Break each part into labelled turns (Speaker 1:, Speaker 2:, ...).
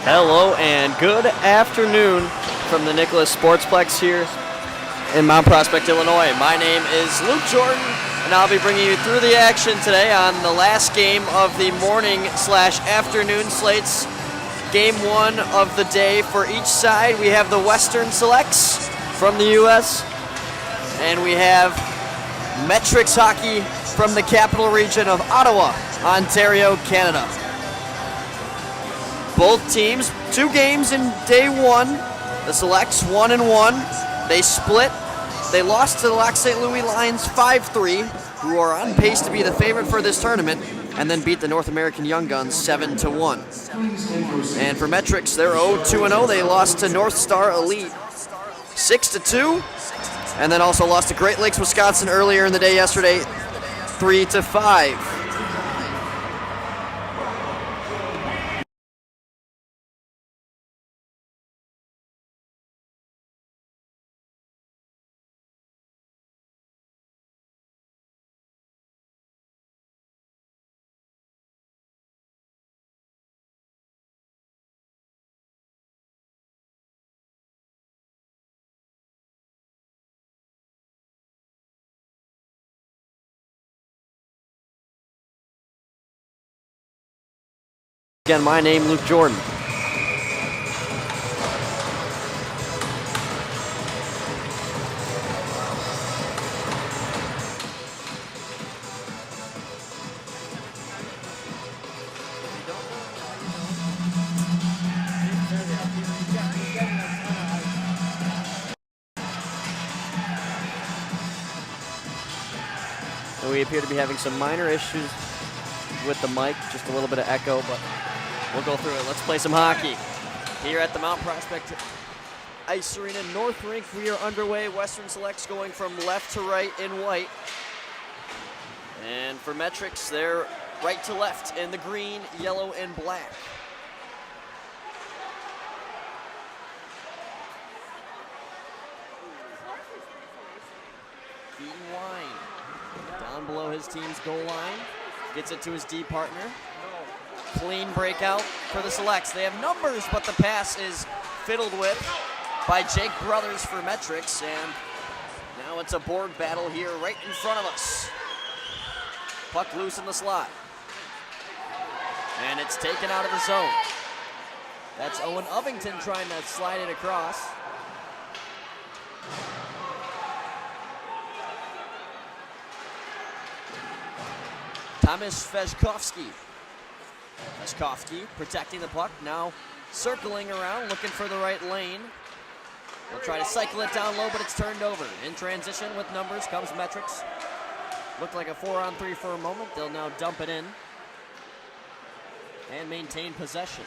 Speaker 1: Hello and good afternoon from the Nicholas Sportsplex here in Mount Prospect, Illinois. My name is Luke Jordan, and I'll be bringing you through the action today on the last game of the morning/afternoon slates. Game one of the day for each side. We have the Western Selects from the U.S., and we have Metrix hockey from the capital region of Ottawa, Ontario, Canada. Both teams, 2 games in day one. The Selects 1-1. They split. They lost to the Lac St. Louis Lions 5-3, who are on pace to be the favorite for this tournament, and then beat the North American Young Guns 7-1. And for Metrix, they're 0-2-0. They lost to North Star Elite 6-2, and then also lost to Great Lakes, Wisconsin earlier in the day yesterday 3-5. Again, my name, Luke Jordan. And we appear to be having some minor issues with the mic, just a little bit of echo, but we'll go through it. Let's play some hockey. Here at the Mount Prospect Ice Arena North Rink, we are underway. Western Selects going from left to right in white. And for Metrix, they're right to left in the green, yellow, and black. Keaton Wine down below his team's goal line. Gets it to his D partner. Clean breakout for the Selects. They have numbers, but the pass is fiddled with by Jake Brothers for Metrix, and now it's a board battle here right in front of us. Puck loose in the slot. And it's taken out of the zone. That's Owen Ovington trying to slide it across. Thomas Fejkovsky protecting the puck, now circling around, looking for the right lane. They'll try to cycle it down low, but it's turned over. In transition with numbers comes Metrix. Looked like a 4-on-3 for a moment. They'll now dump it in and maintain possession.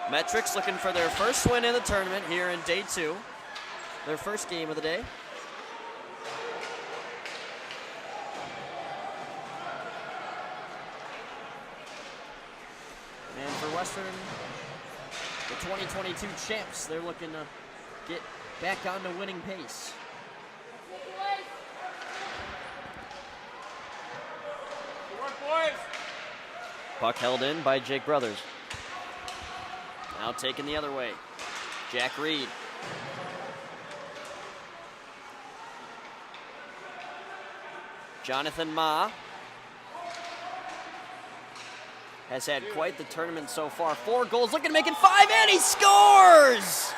Speaker 1: Metrix looking for their first win in the tournament here in day 2. Their first game of the day. And for Western, the 2022 champs, they're looking to get back on the winning pace. Puck held in by Jake Brothers. Now taken the other way. Jack Reed. Jonathan Ma has had quite the tournament so far. 4 goals, looking to make it 5, and he scores!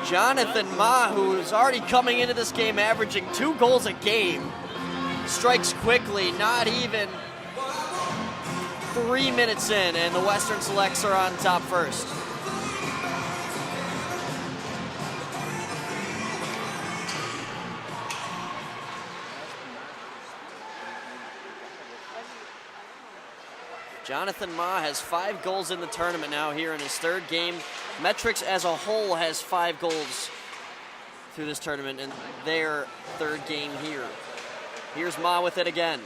Speaker 1: Jonathan Ma, who's already coming into this game averaging 2 goals a game, strikes quickly, not even 3 minutes in, and the Western Selects are on top first. Jonathan Ma has 5 goals in the tournament now here in his 3rd game. Metrix as a whole has 5 goals through this tournament in their 3rd game here. Here's Ma with it again.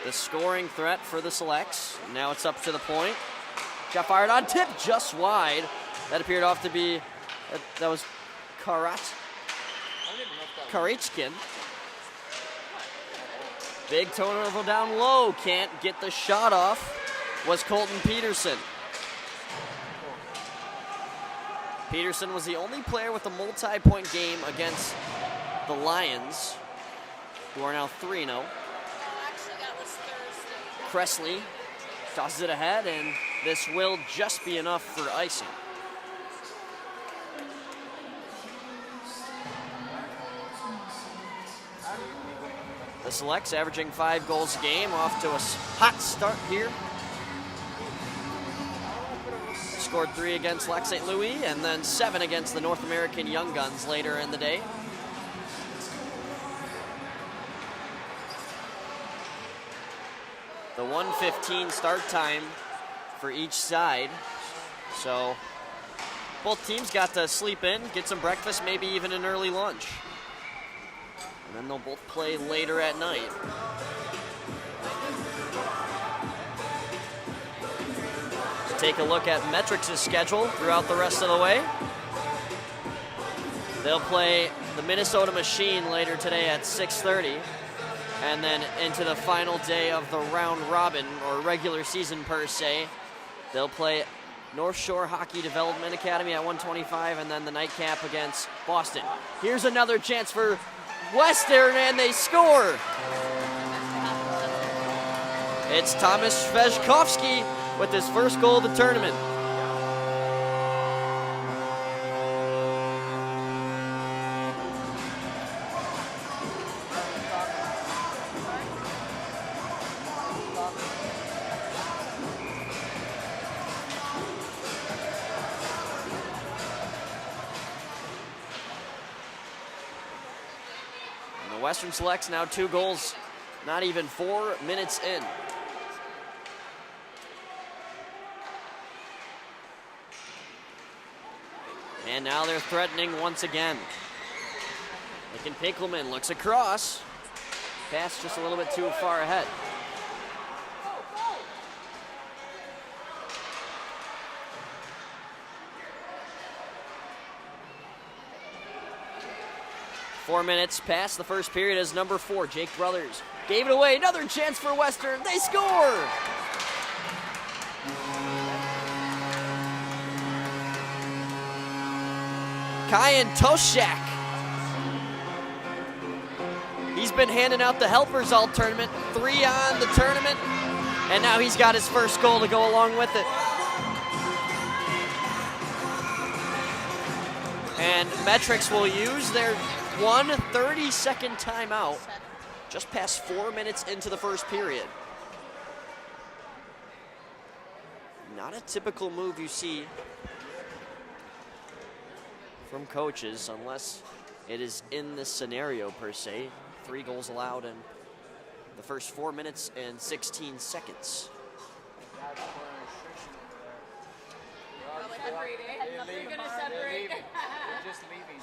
Speaker 1: The scoring threat for the Selects. Now it's up to the point. Shot fired on tip, just wide. That appeared off to be, that was Karichkin. Big turnover down low, can't get the shot off, was Colton Peterson. Peterson was the only player with a multi-point game against the Lions, who are now 3-0. Cressley tosses it ahead, and this will just be enough for icing. The Selects averaging 5 goals a game, off to a hot start here. Scored 3 against Lac St. Louis and then 7 against the North American Young Guns later in the day. The 1:15 start time for each side. So both teams got to sleep in, get some breakfast, maybe even an early lunch. And then they'll both play later at night. Let's take a look at Metrix's schedule throughout the rest of the way. They'll play the Minnesota Machine later today at 6:30. And then into the final day of the round robin, or regular season per se, they'll play North Shore Hockey Development Academy at 1:25, and then the nightcap against Boston. Here's another chance for Western, and they score. It's Thomas Svejkovsky with his first goal of the tournament. Western Selects now 2 goals, not even 4 minutes in. And now they're threatening once again. Lincoln Pinkelman looks across. Pass just a little bit too far ahead. Four minutes past the first period as number 4, Jake Brothers, gave it away. Another chance for Western. They score! Kyan Toshak. He's been handing out the helpers all tournament. 3 on the tournament. And now he's got his first goal to go along with it. And Metrix will use their 1:30-second timeout just past 4 minutes into the first period. Not a typical move you see from coaches unless it is in this scenario per se. 3 goals allowed in the first 4 minutes and 16 seconds.
Speaker 2: Just leaving.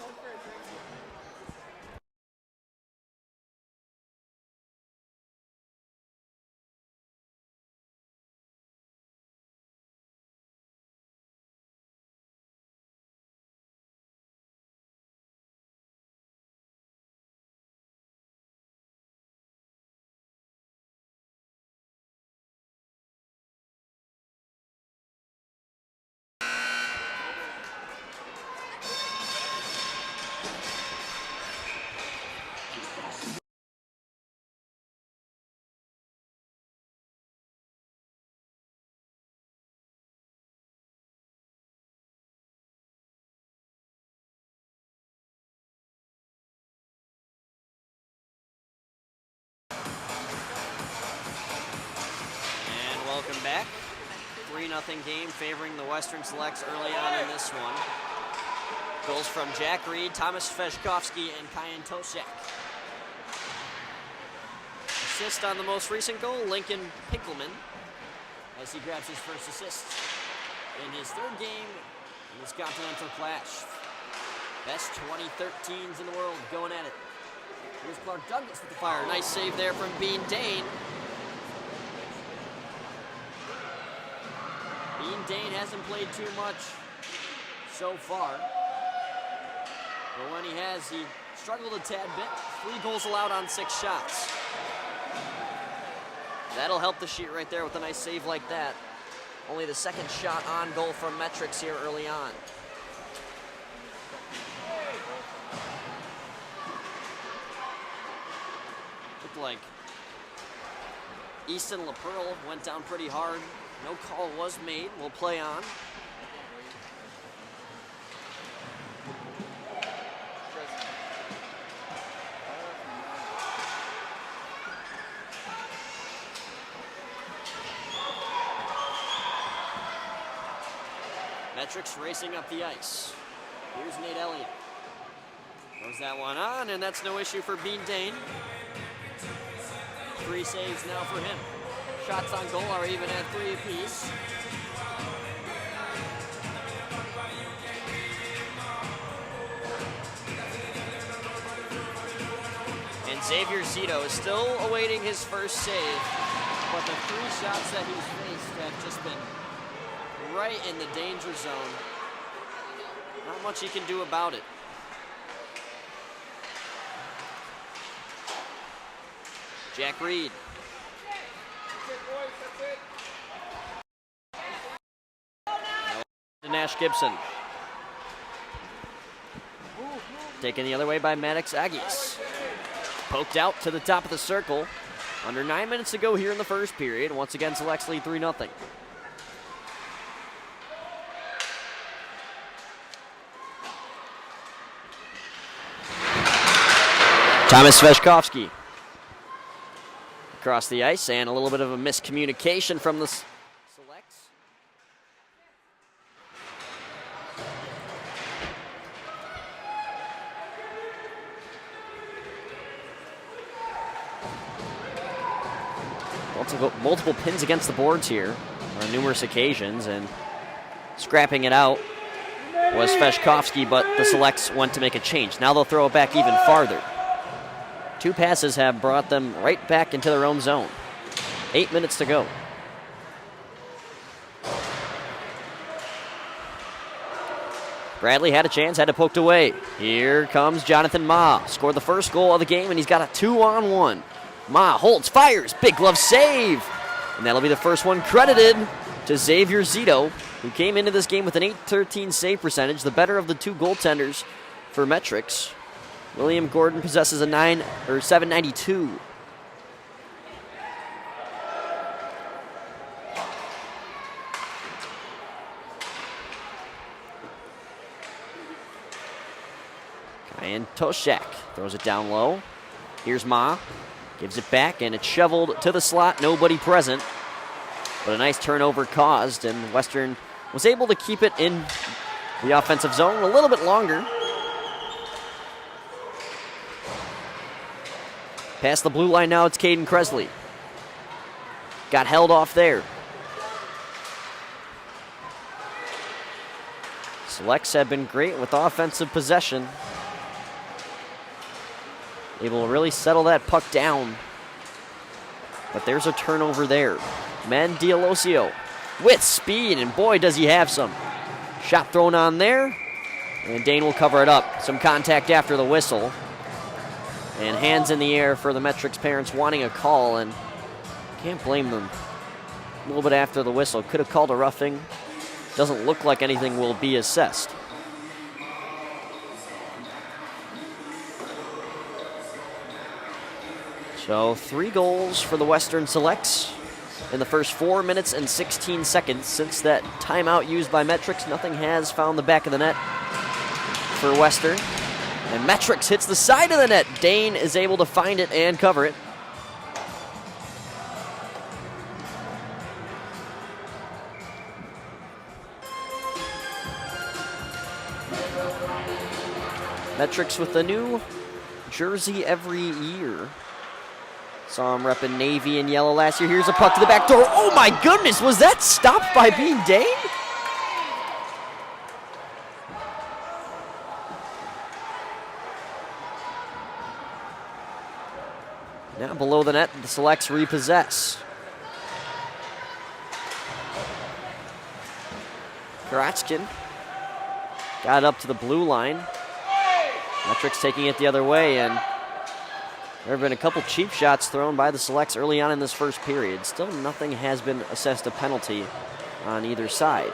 Speaker 1: Welcome back. 3-0 game favoring the Western Selects early on in this one. Goals from Jack Reed, Thomas Svejkovsky, and Kyan Toshak. Assist on the most recent goal, Lincoln Pinkelman, as he grabs his first assist in his 3rd game in this Continental Clash. Best 2013s in the world going at it. Here's Clark Douglas with the fire. Nice save there from Bean Dane. Bean Dane hasn't played too much so far. But when he has, he struggled a tad bit. 3 goals allowed on 6 shots. That'll help the sheet right there with a nice save like that. Only the 2nd shot on goal from Metrix here early on. Looked like Easton LaPearl went down pretty hard. No call was made. We'll play on. Metrix racing up the ice. Here's Nate Elliott. Throws that one on, and that's no issue for Bean Dane. 3 saves now for him. Shots on goal are even at 3 apiece. And Xavier Zito is still awaiting his first save, but the 3 shots that he's faced have just been right in the danger zone. Not much he can do about it. Jack Reed. To Nash Gibson. Taken the other way by Maddox Aggies. Poked out to the top of the circle. Under 9 minutes to go here in the first period. Once again, Selects lead 3-0. Thomas Sveshkovsky across the ice, and a little bit of a miscommunication from the Selects. Multiple pins against the boards here on numerous occasions, and scrapping it out was Sveshkovsky, but the Selects went to make a change. Now they'll throw it back even farther. 2 passes have brought them right back into their own zone. 8 minutes to go. Bradley had a chance, had it poked away. Here comes Jonathan Ma. Scored the first goal of the game, and he's got a 2-on-1. Ma holds, fires, big glove save. And that'll be the first one credited to Xavier Zito, who came into this game with an .813 save percentage, the better of the 2 goaltenders for Metrix. William Gordon possesses a 792. Kyan Toshak throws it down low. Here's Ma. Gives it back, and it's shoveled to the slot. Nobody present. But a nice turnover caused, and Western was able to keep it in the offensive zone a little bit longer. Past the blue line now, it's Caden Kresley. Got held off there. Selects have been great with offensive possession. Able to really settle that puck down. But there's a turnover there. Mandialosio with speed, and boy, does he have some. Shot thrown on there, and Dane will cover it up. Some contact after the whistle. And hands in the air for the Metrix parents wanting a call, and can't blame them. A little bit after the whistle. Could have called a roughing. Doesn't look like anything will be assessed. So 3 goals for the Western Selects in the first 4 minutes and 16 seconds. Since that timeout used by Metrix, nothing has found the back of the net for Western. And Metrix hits the side of the net. Dane is able to find it and cover it. Metrix with the new jersey every year. Saw him repping navy and yellow last year. Here's a puck to the back door. Oh my goodness, was that stopped by Bean Dane? Now below the net, the Selects repossess. Karatskin got it up to the blue line. Metrix taking it the other way, and there have been a couple cheap shots thrown by the Selects early on in this first period. Still nothing has been assessed a penalty on either side.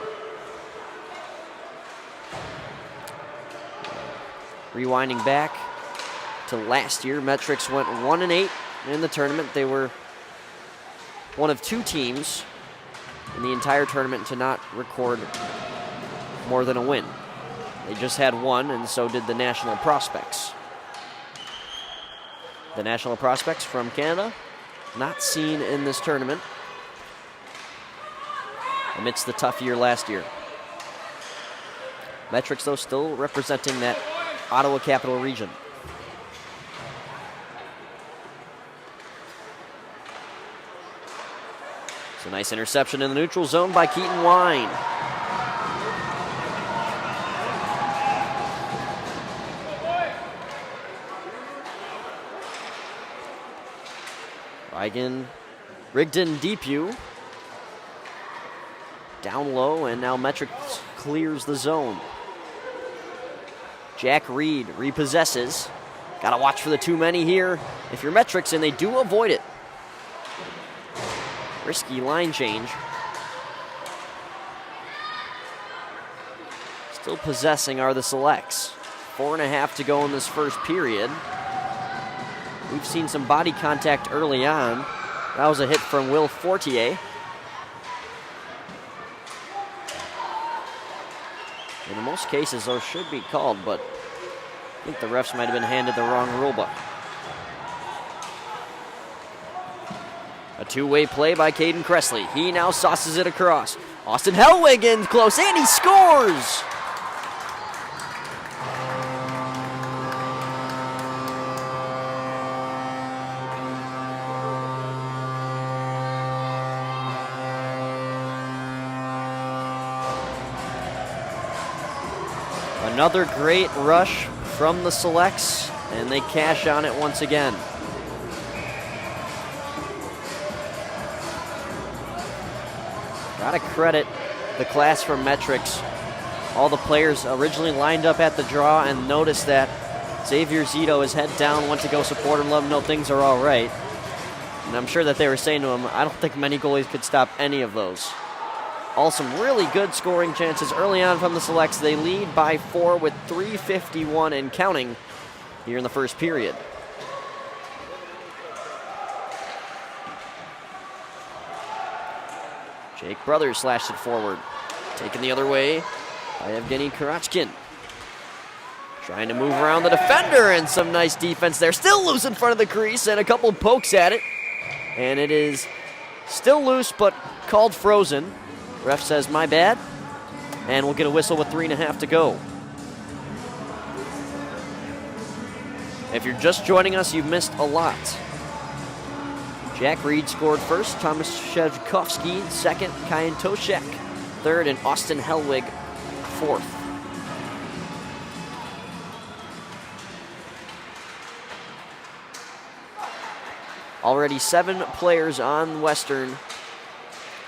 Speaker 1: Rewinding back to last year, Metrix went 1-8 in the tournament. They were one of 2 teams in the entire tournament to not record more than a win. They just had one, and so did the National Prospects. The National Prospects from Canada, not seen in this tournament amidst the tough year last year. Metrix, though, still representing that Ottawa Capital Region. It's a nice interception in the neutral zone by Keaton Wine. Rigdon Deepu down low, and now Metrix clears the zone. Jack Reed repossesses. Gotta watch for the too many here if you're Metrix, and they do avoid it. Risky line change. Still possessing are the Selects. 4.5 to go in this first period. We've seen some body contact early on. That was a hit from Will Fortier. In most cases, those should be called, but I think the refs might have been handed the wrong rule book. A two-way play by Caden Cressley. He now sauces it across. Austin Hellwig in close, and he scores! Another great rush from the Selects, and they cash on it once again. Gotta credit the class from Metrix. All the players originally lined up at the draw and noticed that Xavier Zito, his head down, went to go support him, let him know things are all right. And I'm sure that they were saying to him, I don't think many goalies could stop any of those. All some really good scoring chances early on from the Selects. They lead by 4 with 3:51 and counting here in the first period. Jake Brothers slashed it forward. Taken the other way by Evgeny Karachkin. Trying to move around the defender, and some nice defense there. Still loose in front of the crease, and a couple pokes at it. And it is still loose, but called frozen. Ref says, my bad. And we'll get a whistle with 3.5 to go. If you're just joining us, you've missed a lot. Jack Reed scored first, Thomas Shevkovsky second, Kyan Toshek third, and Austin Hellwig fourth. Already 7 players on Western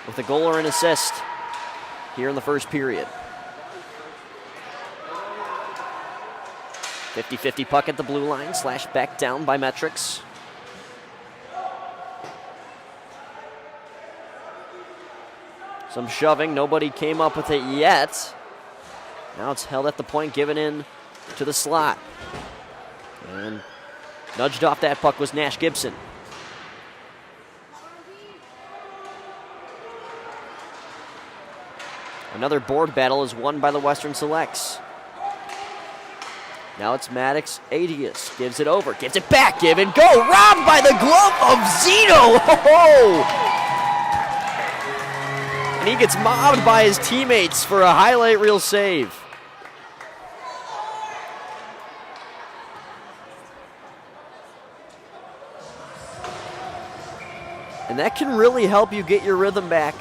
Speaker 1: with a goal or an assist here in the first period. 50-50 puck at the blue line, slashed back down by Metrix. Some shoving, nobody came up with it yet. Now it's held at the point, given in to the slot. And nudged off that puck was Nash Gibson. Another board battle is won by the Western Selects. Now it's Maddox Adius. Gives it over. Gives it back. Give and go. Robbed by the glove of Zito. And he gets mobbed by his teammates for a highlight reel save. And that can really help you get your rhythm back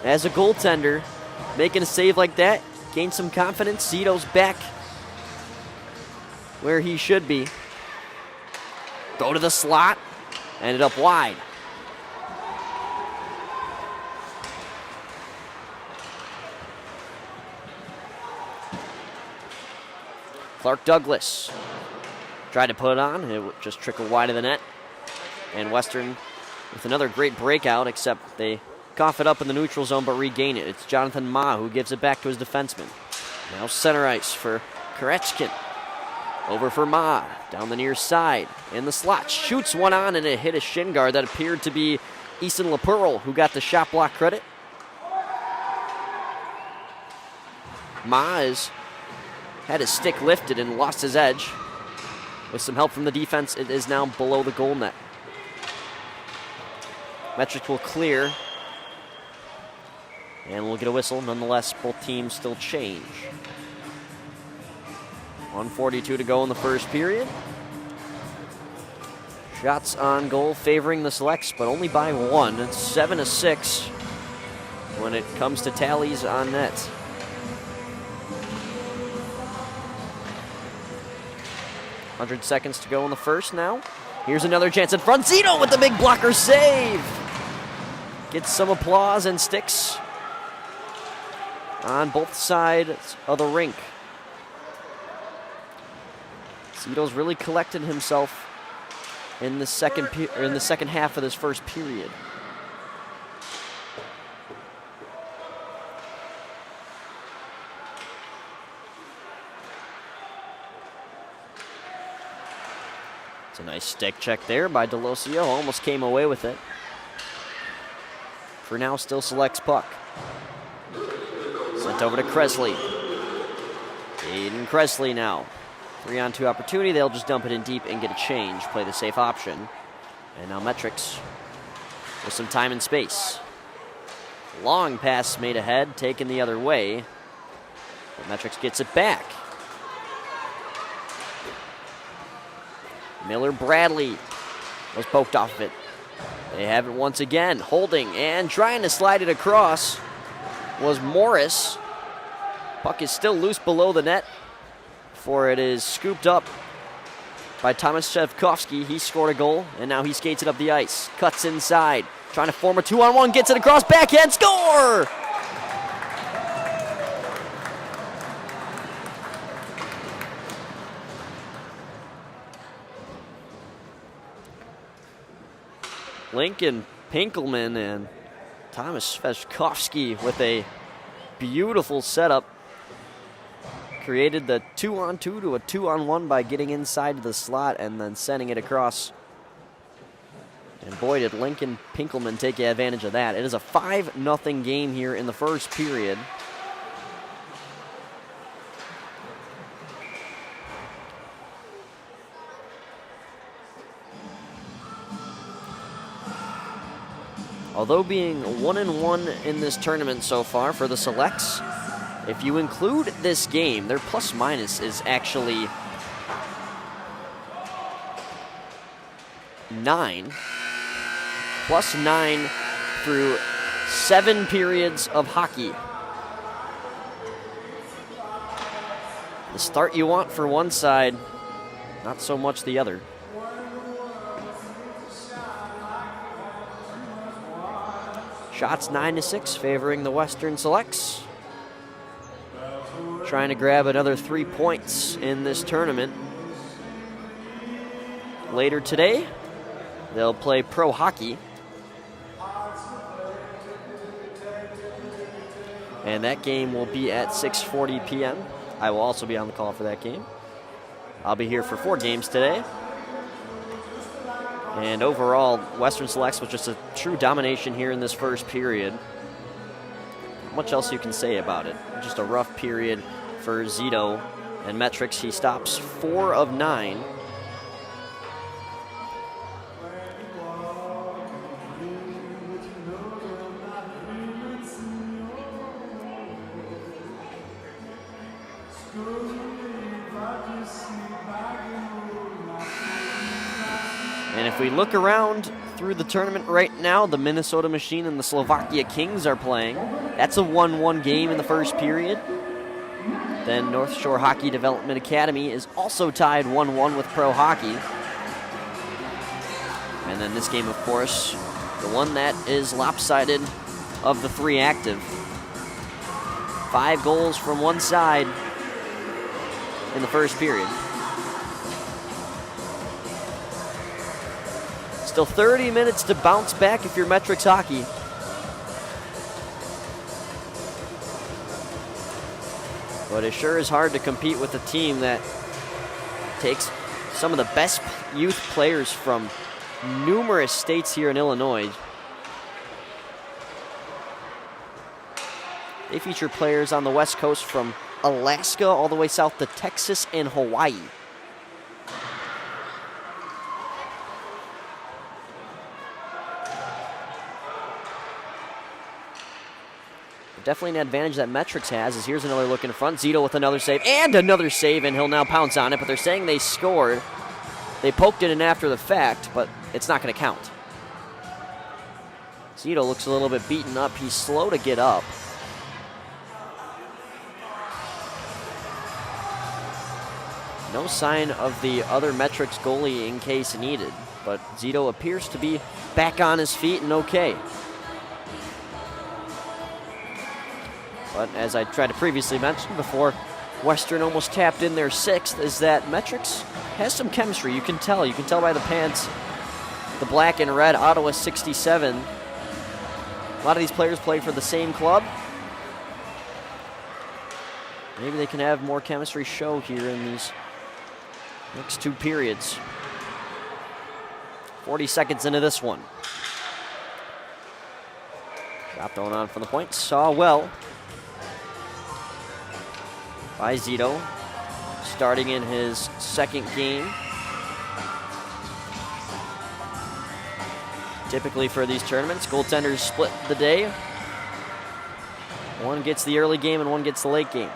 Speaker 1: as a goaltender. Making a save like that, gain some confidence. Zito's back where he should be. Go to the slot, ended up wide. Clark Douglas tried to put it on. It would just trickle wide of the net. And Western with another great breakout, except they cough it up in the neutral zone but regain it. It's Jonathan Ma who gives it back to his defenseman. Now center ice for Korechkin. Over for Ma, down the near side, in the slot, shoots one on, and it hit a shin guard that appeared to be Easton LaPearl, who got the shot block credit. Ma has had his stick lifted and lost his edge. With some help from the defense, it is now below the goal net. Metrix will clear, and we'll get a whistle. Nonetheless, both teams still change. 1:42 to go in the first period. Shots on goal favoring the Selects, but only by one. It's 7-6 when it comes to tallies on net. "100 seconds to go in the first now. Here's another chance in front. Zito with the big blocker save. Gets some applause and sticks on both sides of the rink. Zito's really collected himself in the second half of this first period. It's a nice stick check there by Delosio. Almost came away with it. For now, still Selects puck. Sent over to Kresley. Aiden Kresley now. 3-on-2 opportunity. They'll just dump it in deep and get a change. Play the safe option. And now Metrix with some time and space. Long pass made ahead, taken the other way. But Metrix gets it back. Miller Bradley was poked off of it. They have it once again. Holding and trying to slide it across was Morris. Puck is still loose below the net. For it is scooped up by Thomas Shevkovsky. He scored a goal, and now he skates it up the ice. Cuts inside, trying to form a 2-on-1, gets it across, backhand, score! Lincoln Pinkelman and Thomas Shevkovsky with a beautiful setup. Created the 2-on-2 to a 2-on-1 by getting inside the slot and then sending it across. And boy, did Lincoln Pinkelman take advantage of that. It is a 5-0 game here in the first period. Although being 1-1 in this tournament so far for the Selects, if you include this game, their plus-minus is actually 9. +9 through 7 periods of hockey. The start you want for one side, not so much the other. Shots 9-6 favoring the Western Selects. Trying to grab another 3 points in this tournament. Later today, they'll play pro hockey. And that game will be at 6:40 p.m. I will also be on the call for that game. I'll be here for 4 games today. And overall, Western Selects was just a true domination here in this first period. Not much else you can say about it. Just a rough period for Zito and Metrix. He stops 4 of 9. And if we look around through the tournament right now, the Minnesota Machine and the Slovakia Kings are playing. That's a 1-1 game in the first period. Then North Shore Hockey Development Academy is also tied 1-1 with Pro Hockey. And then this game, of course, the one that is lopsided of the 3 active. 5 goals from one side. in the first period. Still 30 minutes to bounce back if you're Metrix Hockey. But it sure is hard to compete with a team that takes some of the best youth players from numerous states here in Illinois. They feature players on the West Coast from Alaska all the way south to Texas and Hawaii. Definitely an advantage that Metrix has, as here's another look in front. Zito with another save, and he'll now pounce on it, but they're saying they scored. They poked it in after the fact, but it's not going to count. Zito looks a little bit beaten up. He's slow to get up. No sign of the other Metrix goalie in case needed, but Zito appears to be back on his feet and okay. But as I tried to previously mention before Western almost tapped in their sixth, is that Metrix has some chemistry. You can tell. You can tell by the pants, the black and red Ottawa 67. A lot of these players played for the same club. Maybe they can have more chemistry show here in these next two periods. 40 seconds into this one. Shot thrown on from the point. Saw well by Zito, starting in his second game. Typically for these tournaments, goaltenders split the day. One gets the early game and one gets the late game.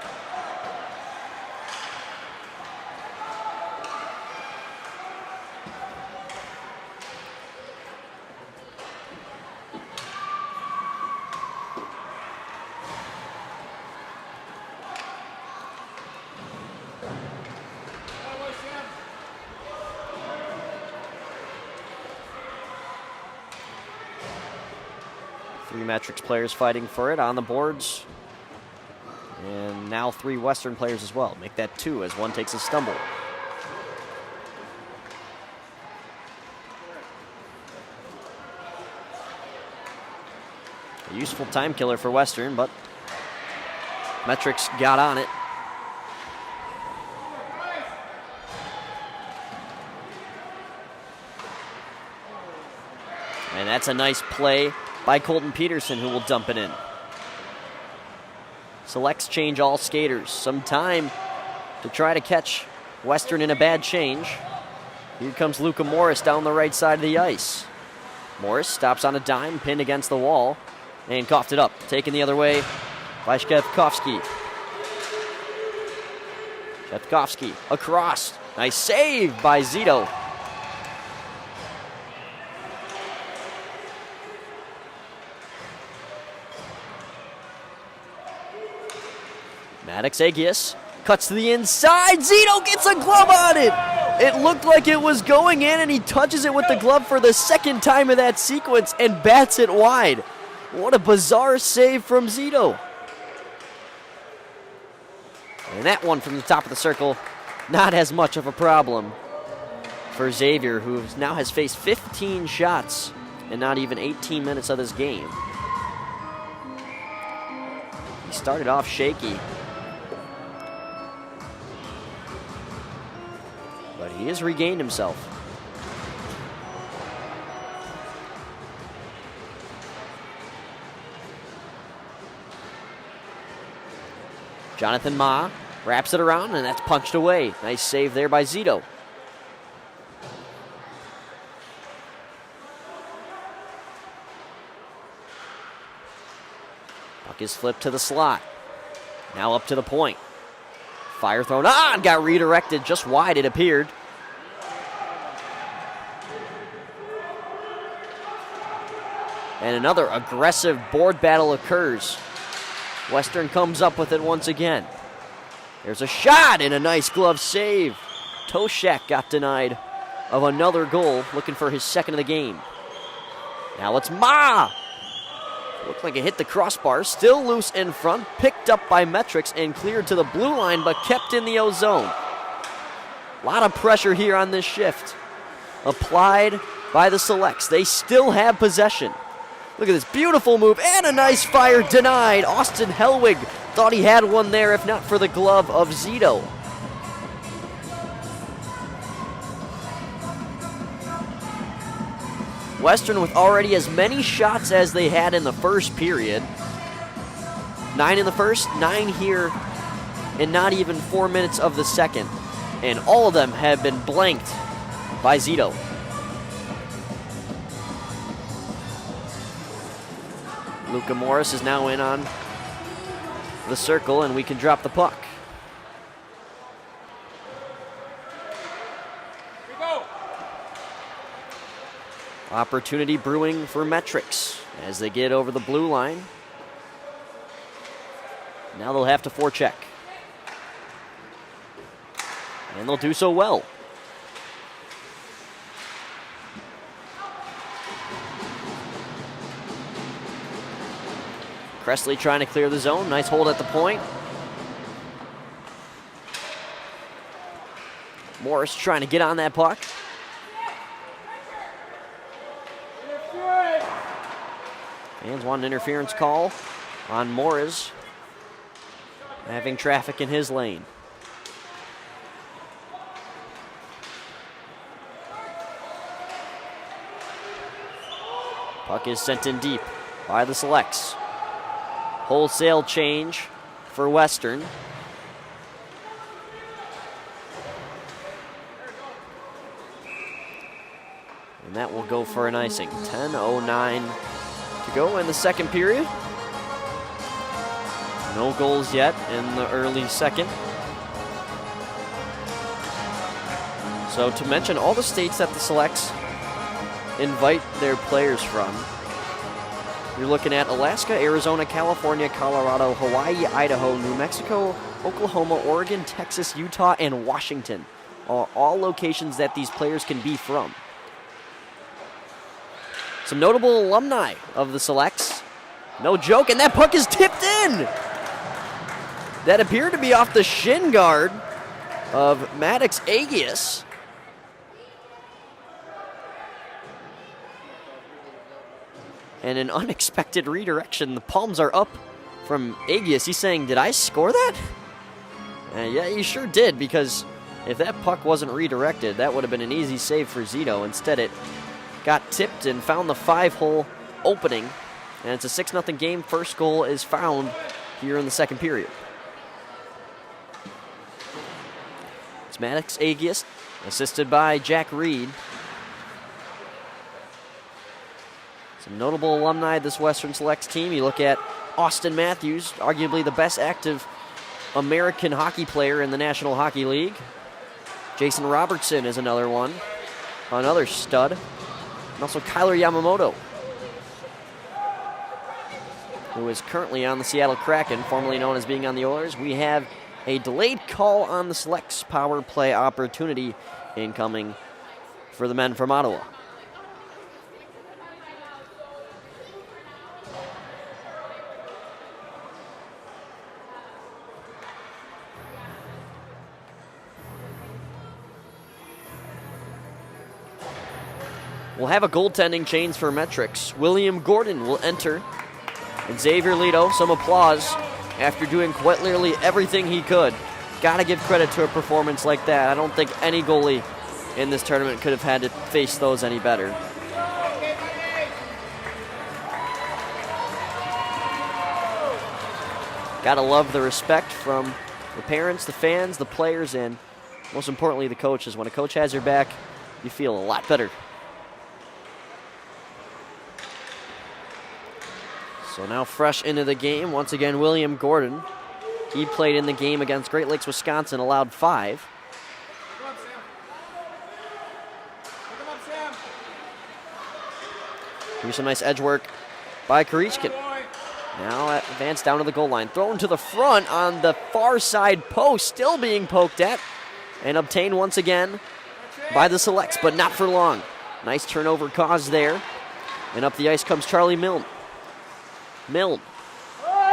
Speaker 1: Three Metrix players fighting for it on the boards. And now three Western players as well. Make that two as one takes a stumble. A useful time killer for Western, but Metrix got on it. And that's a nice play by Colton Peterson, who will dump it in. Selects change all skaters. Some time to try to catch Western in a bad change. Here comes Luca Morris down the right side of the ice. Morris stops on a dime, pinned against the wall, and coughed it up. Taken the other way by Shevkovsky. Shevkovsky across. Nice save by Zito. Maddox Agius cuts to the inside. Zito gets a glove on it. It looked like it was going in, and he touches it with the glove for the second time in that sequence and bats it wide. What a bizarre save from Zito. And that one from the top of the circle, not as much of a problem for Xavier, who now has faced 15 shots in not even 18 minutes of this game. He started off shaky, but he has regained himself. Jonathan Ma wraps it around, and that's punched away. Nice save there by Zito. Puck is flipped to the slot. Now up to the point. Fire thrown on, got redirected just wide, it appeared. And another aggressive board battle occurs. Western comes up with it once again. There's a shot and a nice glove save. Toshak got denied of another goal, looking for his second of the game. Now it's Ma. Looked like it hit the crossbar, still loose in front, picked up by Metrix and cleared to the blue line, but kept in the O zone. A lot of pressure here on this shift. Applied by the Selects. They still have possession. Look at this beautiful move and a nice fire denied. Austin Helwig thought he had one there if not for the glove of Zito. Western with already as many shots as they had in the first period. 9 in the first, 9 here in not even 4 minutes of the second. And all of them have been blanked by Zito. Luca Morris is now in on the circle, and we can drop the puck. Here we go. Opportunity brewing for Metrix as they get over the blue line. Now they'll have to forecheck. And they'll do so well. Cressley trying to clear the zone. Nice hold at the point. Morris trying to get on that puck. Fans want an interference call on Morris, having traffic in his lane. Puck is sent in deep by the Selects. Wholesale change for Western. And that will go for an icing. 10:09 to go in the second period. No goals yet in the early second. So to mention all the states that the Selects invite their players from, you're looking at Alaska, Arizona, California, Colorado, Hawaii, Idaho, New Mexico, Oklahoma, Oregon, Texas, Utah, and Washington. All locations that these players can be from. Some notable alumni of the Selects. No joke, and that puck is tipped in! That appeared to be off the shin guard of Maddox Agius. And an unexpected redirection. The palms are up from Agius. He's saying, did I score that? Yeah, you sure did, because if that puck wasn't redirected, that would have been an easy save for Zito. Instead, it got tipped and found the 5-hole opening. And it's a 6-0 game. First goal is found here in the second period. It's Maddox Agius, assisted by Jack Reed. Some notable alumni of this Western Selects team. You look at Austin Matthews, arguably the best active American hockey player in the National Hockey League. Jason Robertson is another one, another stud. And also Kyler Yamamoto, who is currently on the Seattle Kraken, formerly known as being on the Oilers. We have a delayed call on the Selects power play opportunity incoming for the men from Ottawa. We'll have a goaltending change for Metrix. William Gordon will enter. And Xavier Lito, some applause after doing quite literally everything he could. Got to give credit to a performance like that. I don't think any goalie in this tournament could have had to face those any better. Got to love the respect from the parents, the fans, the players, and most importantly, the coaches. When a coach has your back, you feel a lot better. So now fresh into the game, once again, William Gordon. He played in the game against Great Lakes, Wisconsin, allowed 5. Here's some nice edge work by Karichkin. Now advanced down to the goal line. Thrown to the front on the far side post, still being poked at. And obtained once again by the Selects, but not for long. Nice turnover caused there. And up the ice comes Charlie Milne. Milne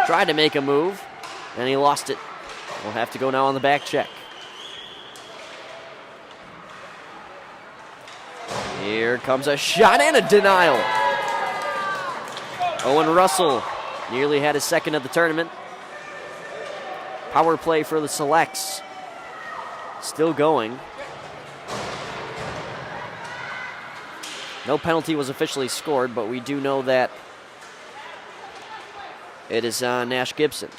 Speaker 1: tried to make a move, and he lost it. We'll have to go now on the back check. Here comes a shot and a denial. Owen Russell nearly had his second of the tournament. Power play for the Selects. Still going. No penalty was officially scored, but we do know that it is Nash Gibson.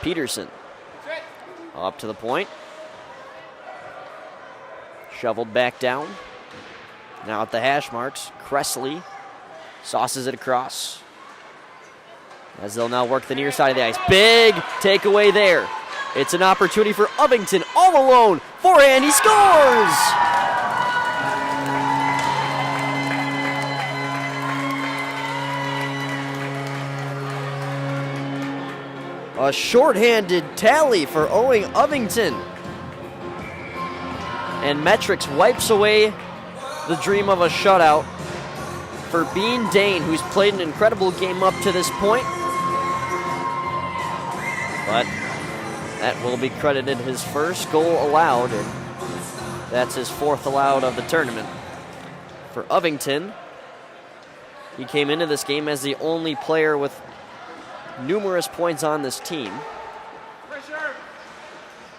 Speaker 1: Peterson up to the point. Shoveled back down. Now at the hash marks, Cressley sauces it across. As they'll now work the near side of the ice. Big takeaway there. It's an opportunity for Ovington all alone. Forehand, he scores! A shorthanded tally for Owen Ovington. And Metrix wipes away the dream of a shutout for Bean Dane, who's played an incredible game up to this point. But that will be credited his first goal allowed, and that's his fourth allowed of the tournament. For Ovington, he came into this game as the only player with numerous points on this team.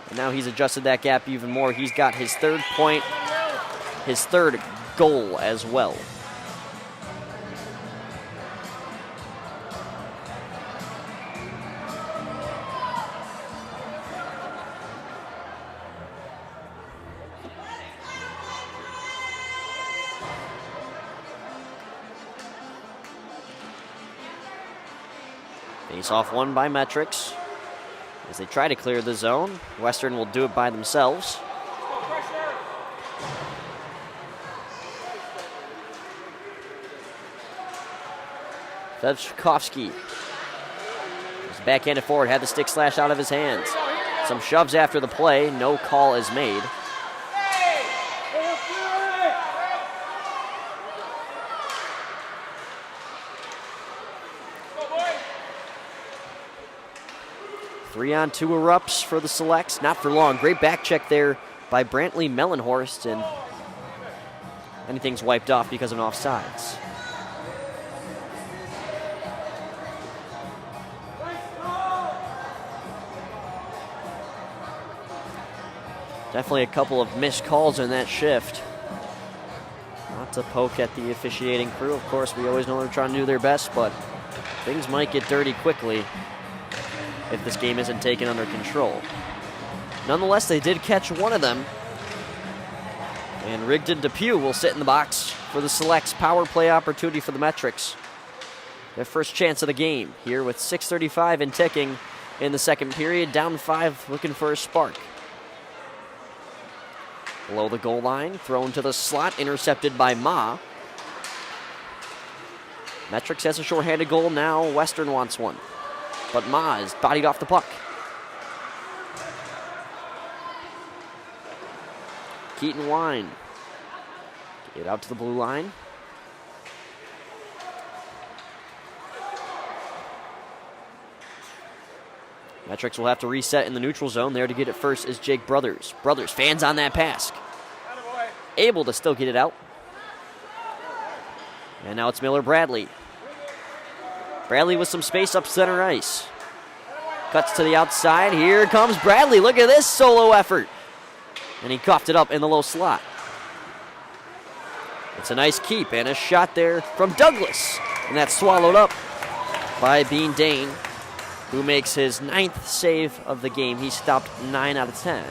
Speaker 1: And now he's adjusted that gap even more. He's got his third point, his third goal as well. Face off one by Metrix. As they try to clear the zone, Western will do it by themselves. Fevchkovsky is backhanded forward, had the stick slash out of his hands. Some shoves after the play, no call is made. Three-on-two erupts for the Selects. Not for long. Great back check there by Brantley Mellenhorst, and anything's wiped off because of an offsides. Definitely a couple of missed calls in that shift. Not to poke at the officiating crew. Of course, we always know they're trying to do their best, but things might get dirty quickly if this game isn't taken under control. Nonetheless, they did catch one of them. And Rigdon Depew will sit in the box for the Selects power play opportunity for the Metrix. Their first chance of the game here with 6:35 and ticking in the second period. Down 5, looking for a spark. Below the goal line, thrown to the slot, intercepted by Ma. Metrix has a shorthanded goal now. Western wants one. But Ma is bodied off the puck. Keaton Wine. Get out to the blue line. Metrix will have to reset in the neutral zone. There to get it first is Jake Brothers. Brothers fans on that pass. Able to still get it out. And now it's Miller Bradley. Bradley with some space up center ice. Cuts to the outside. Here comes Bradley. Look at this solo effort. And he coughed it up in the low slot. It's a nice keep and a shot there from Douglas. And that's swallowed up by Bean Dane, who makes his 9th save of the game. He stopped 9 out of 10.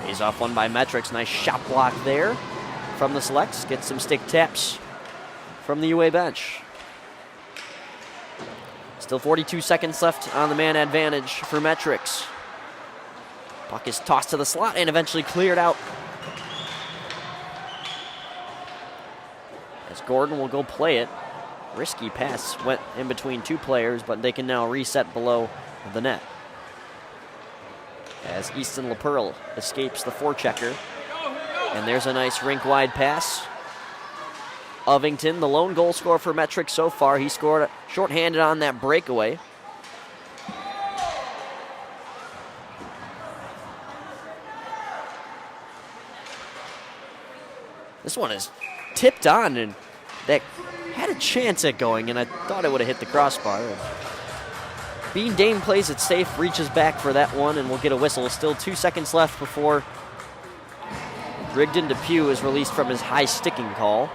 Speaker 1: Pays off one by Metrix. Nice shot block there from the Selects. Gets some stick taps from the UA bench. Still 42 seconds left on the man advantage for Metrix. Puck is tossed to the slot and eventually cleared out. As Gordon will go play it. Risky pass went in between two players, but they can now reset below the net. as Easton LaPearl escapes the forechecker. And there's a nice rink-wide pass. Ovington, the lone goal scorer for Metrix so far. He scored shorthanded on that breakaway. This one is tipped on, and that had a chance at going, and I thought it would have hit the crossbar. Bean Dane plays it safe, reaches back for that one, and we'll get a whistle. Still 2 seconds left before Rigdon Depew is released from his high sticking call.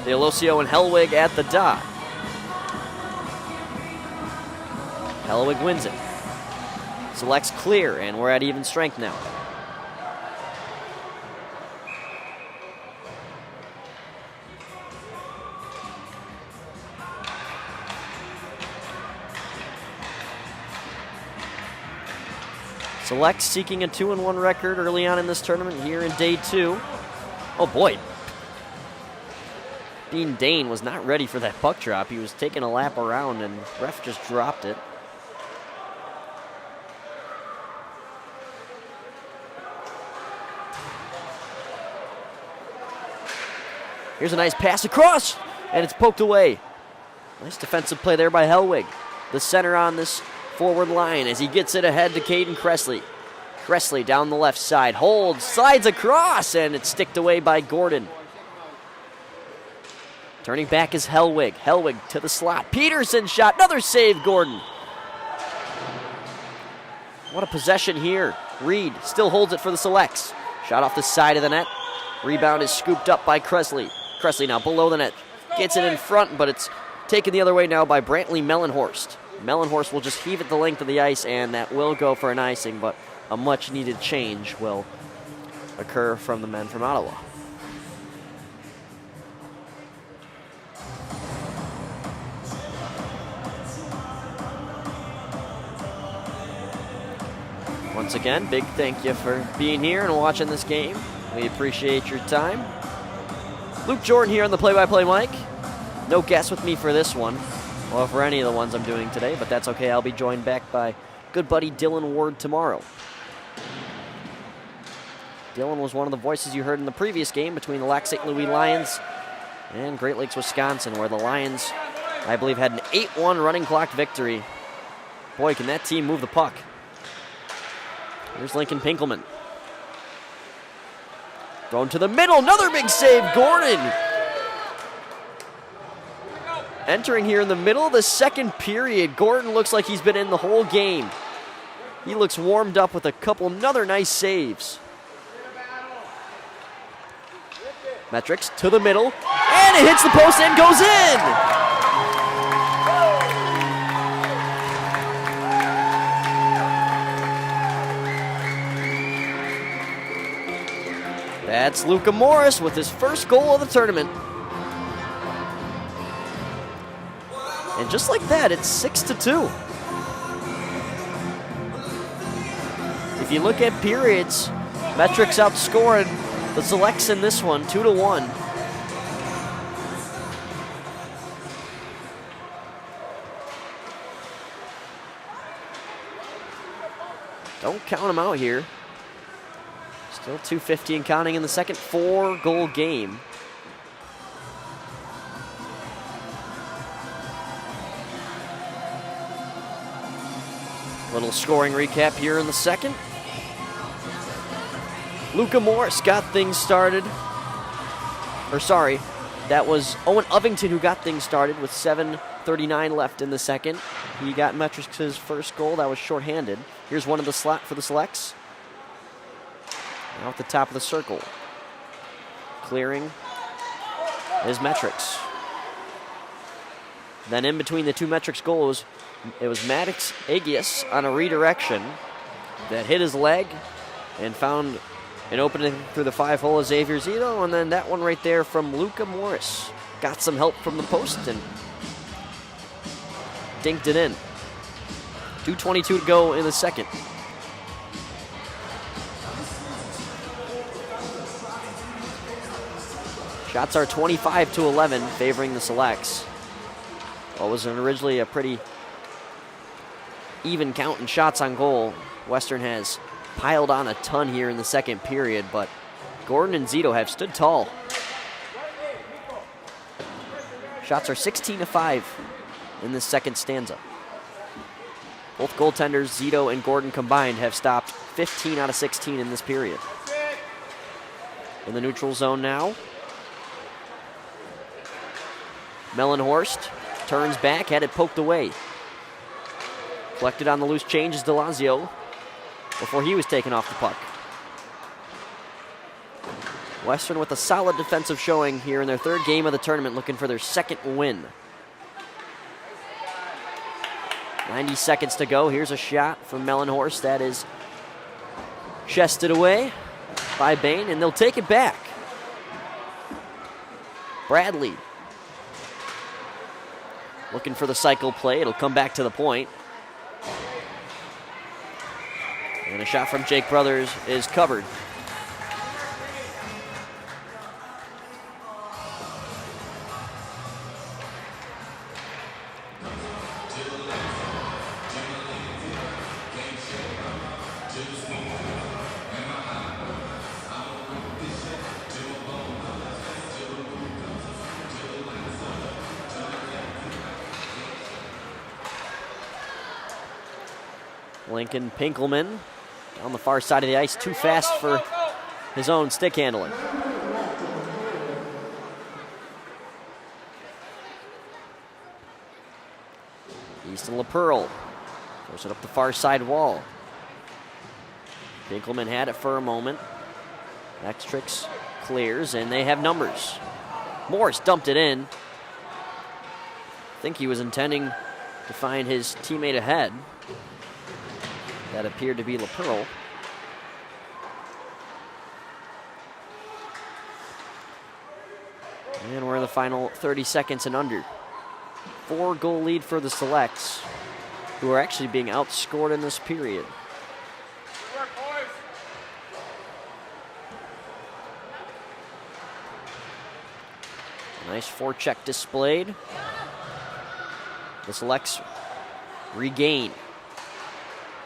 Speaker 1: Deolosio and Hellwig at the dot. Hellwig wins it. Selects clear, and we're at even strength now. Select seeking a 2-1 record early on in this tournament here in day 2. Oh boy. Bean Dane was not ready for that puck drop. He was taking a lap around and ref just dropped it. Here's a nice pass across, and it's poked away. Nice defensive play there by Hellwig. The center on this forward line as he gets it ahead to Caden Cressley. Cressley down the left side, holds, slides across, and it's sticked away by Gordon. Turning back is Hellwig. Hellwig to the slot. Peterson shot, another save, Gordon. What a possession here. Reed still holds it for the Selects. Shot off the side of the net. Rebound is scooped up by Cressley. Cressley now below the net. Gets it in front, but it's taken the other way now by Brantley Mellenhorst. Mellenhorst will just heave it the length of the ice, and that will go for an icing, but a much-needed change will occur from the men from Ottawa. Once again, big thank you for being here and watching this game. We appreciate your time. Luke Jordan here on the play-by-play mic. No guest with me for this one, or for any of the ones I'm doing today, but that's okay. I'll be joined back by good buddy Dylan Ward tomorrow. Dylan was one of the voices you heard in the previous game between the Lac St. Louis Lions and Great Lakes, Wisconsin, where the Lions, I believe, had an 8-1 running clock victory. Boy, can that team move the puck. Here's Lincoln Pinkelman. Thrown to the middle, another big save, Gordon. Entering here in the middle of the second period, Gordon looks like he's been in the whole game. He looks warmed up with a couple other nice saves. Metrix to the middle, and it hits the post and goes in. That's Luca Morris with his first goal of the tournament. And just like that, it's 6-2. If you look at periods, Metrix outscored the Selects in this one, 2-1. Don't count them out here. Still 250 and counting in the second 4-goal game. Little scoring recap here in the second. Luca Morris got things started. Or sorry, that was Owen Ovington who got things started with 7:39 left in the second. He got Metrix's first goal. That was shorthanded. Here's one of the slot for the Selects. Now at the top of the circle. Clearing is Metrix. Then in between the two Metrix goals, it was Maddox Agius on a redirection that hit his leg and found an opening through the 5-hole of Xavier Zito, and then that one right there from Luca Morris. Got some help from the post and dinked it in. 2:22 to go in the second. Shots are 25-11, favoring the Selects. what was originally a pretty even count in shots on goal. Western has piled on a ton here in the second period, but Gordon and Zito have stood tall. Shots are 16-5 in this second stanza. Both goaltenders, Zito and Gordon combined, have stopped 15 out of 16 in this period. In the neutral zone now. Mellenhorst turns back, had it poked away. Collected on the loose change is DeLazio before he was taken off the puck. Western with a solid defensive showing here in their third game of the tournament, looking for their second win. 90 seconds to go. Here's a shot from Mellenhorst that is chested away by Bain, and they'll take it back. Bradley looking for the cycle play. It'll come back to the point. And a shot from Jake Brothers is covered. Lincoln Pinkelman on the far side of the ice, too fast for his own stick handling. Easton LaPearl throws it up the far side wall. Pinkelman had it for a moment. Metrix clears, and they have numbers. Morris dumped it in. I think he was intending to find his teammate ahead. That appeared to be LaPearl. And we're in the final 30 seconds and under. 4-goal lead for the Selects, who are actually being outscored in this period. Nice forecheck displayed. The Selects regain.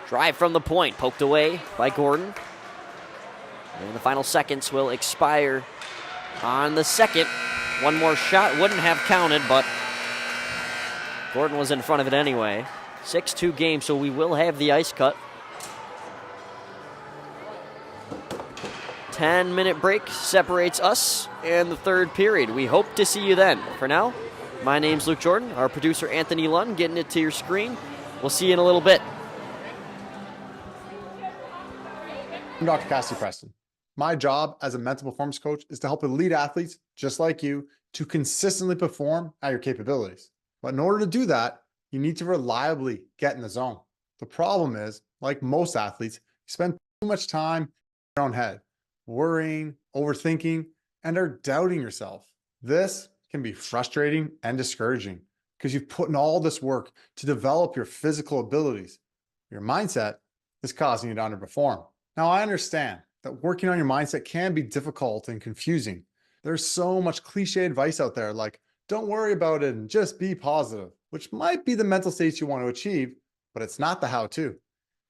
Speaker 1: Drive from the point, poked away by Gordon. And the final seconds will expire on the second. One more shot wouldn't have counted, but Gordon was in front of it anyway. 6-2 game, so we will have the ice cut. 10-minute break separates us and the third period. We hope to see you then. For now, my name's Luke Jordan, our producer Anthony Lund getting it to your screen. We'll see you in a little bit.
Speaker 2: I'm Dr. Cassie Preston. My job as a mental performance coach is to help elite athletes just like you to consistently perform at your capabilities. But in order to do that, you need to reliably get in the zone. The problem is, like most athletes, you spend too much time in your own head, worrying, overthinking, and are doubting yourself. This can be frustrating and discouraging because you've put in all this work to develop your physical abilities. Your mindset is causing you to underperform. Now, I understand that working on your mindset can be difficult and confusing. There's so much cliche advice out there like, don't worry about it and just be positive, which might be the mental states you want to achieve, but it's not the how-to.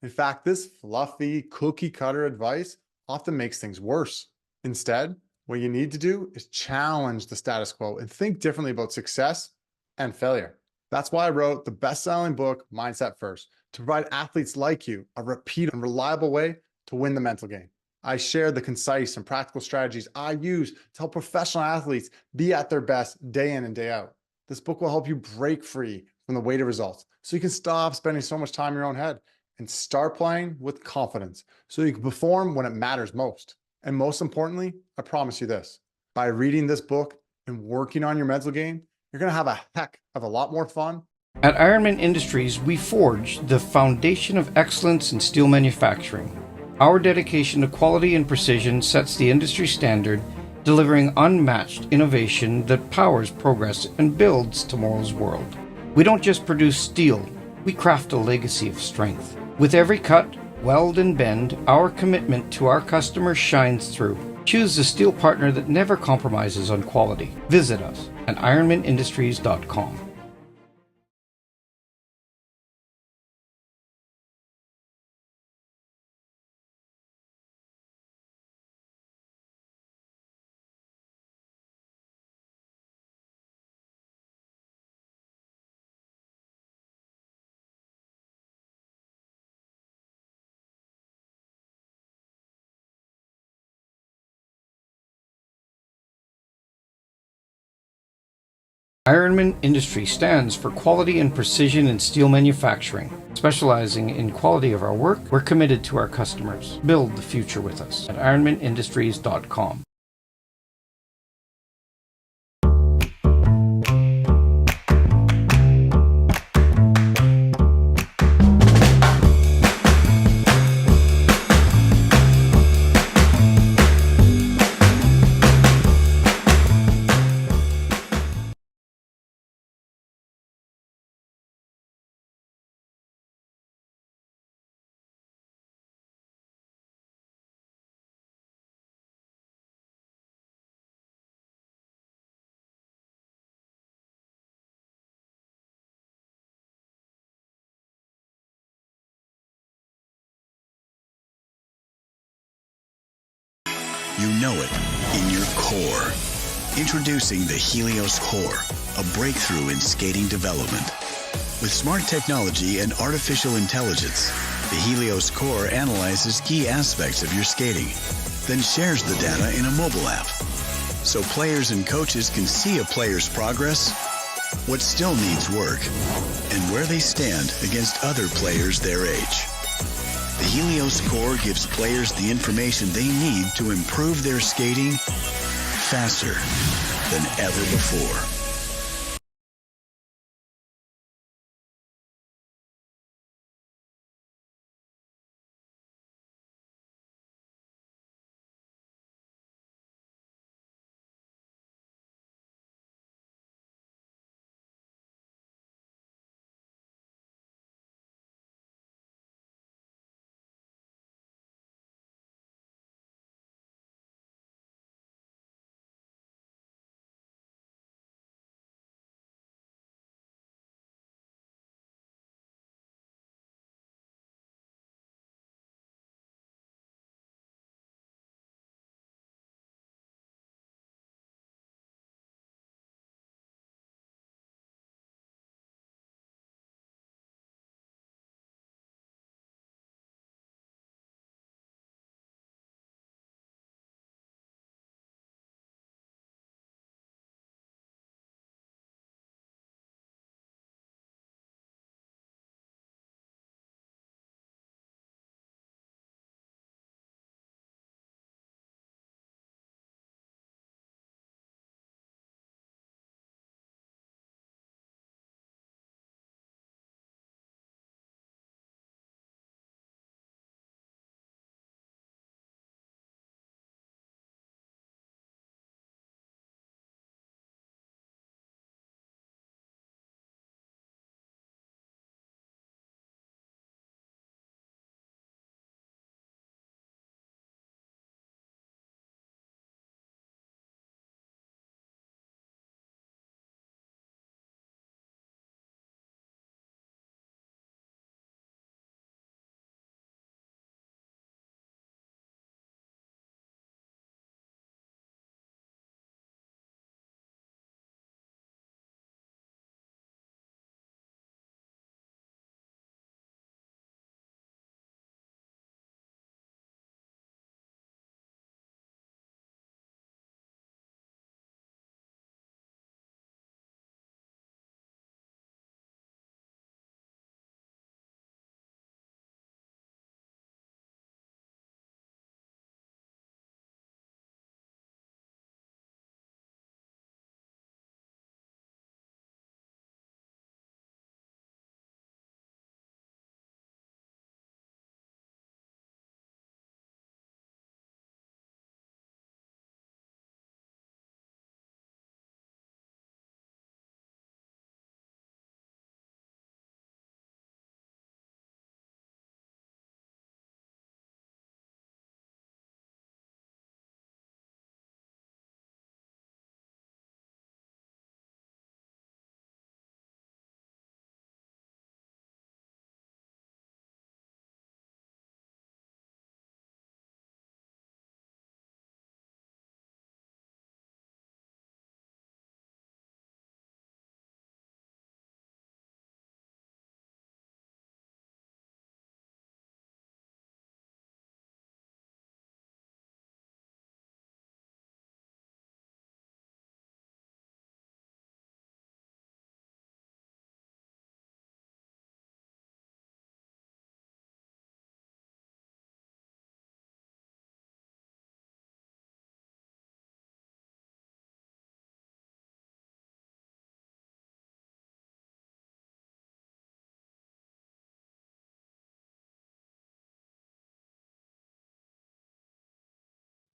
Speaker 2: In fact, this fluffy, cookie-cutter advice often makes things worse. Instead, what you need to do is challenge the status quo and think differently about success and failure. That's why I wrote the best-selling book, Mindset First, to provide athletes like you a repeat and reliable way to win the mental game. I share the concise and practical strategies I use to help professional athletes be at their best day in and day out. This book will help you break free from the weight of results so you can stop spending so much time in your own head and start playing with confidence so you can perform when it matters most. And most importantly, I promise you this, by reading this book and working on your mental game, you're going to have a heck of a lot more fun.
Speaker 3: At Ironman Industries, we forge the foundation of excellence in steel manufacturing. Our dedication to quality and precision sets the industry standard, delivering unmatched innovation that powers progress and builds tomorrow's world. We don't just produce steel, we craft a legacy of strength. With every cut, weld, and bend, our commitment to our customers shines through. Choose the steel partner that never compromises on quality. Visit us at ironmanindustries.com. Ironman Industries stands for quality and precision in steel manufacturing. Specializing in quality of our work, we're committed to our customers. Build the future with us at ironmanindustries.com.
Speaker 4: You know it in your core. Introducing the Helios Core, a breakthrough in skating development. With smart technology and artificial intelligence, the Helios Core analyzes key aspects of your skating, then shares the data in a mobile app. So players and coaches can see a player's progress, what still needs work, and where they stand against other players their age. The Helios Core gives players the information they need to improve their skating faster than ever before.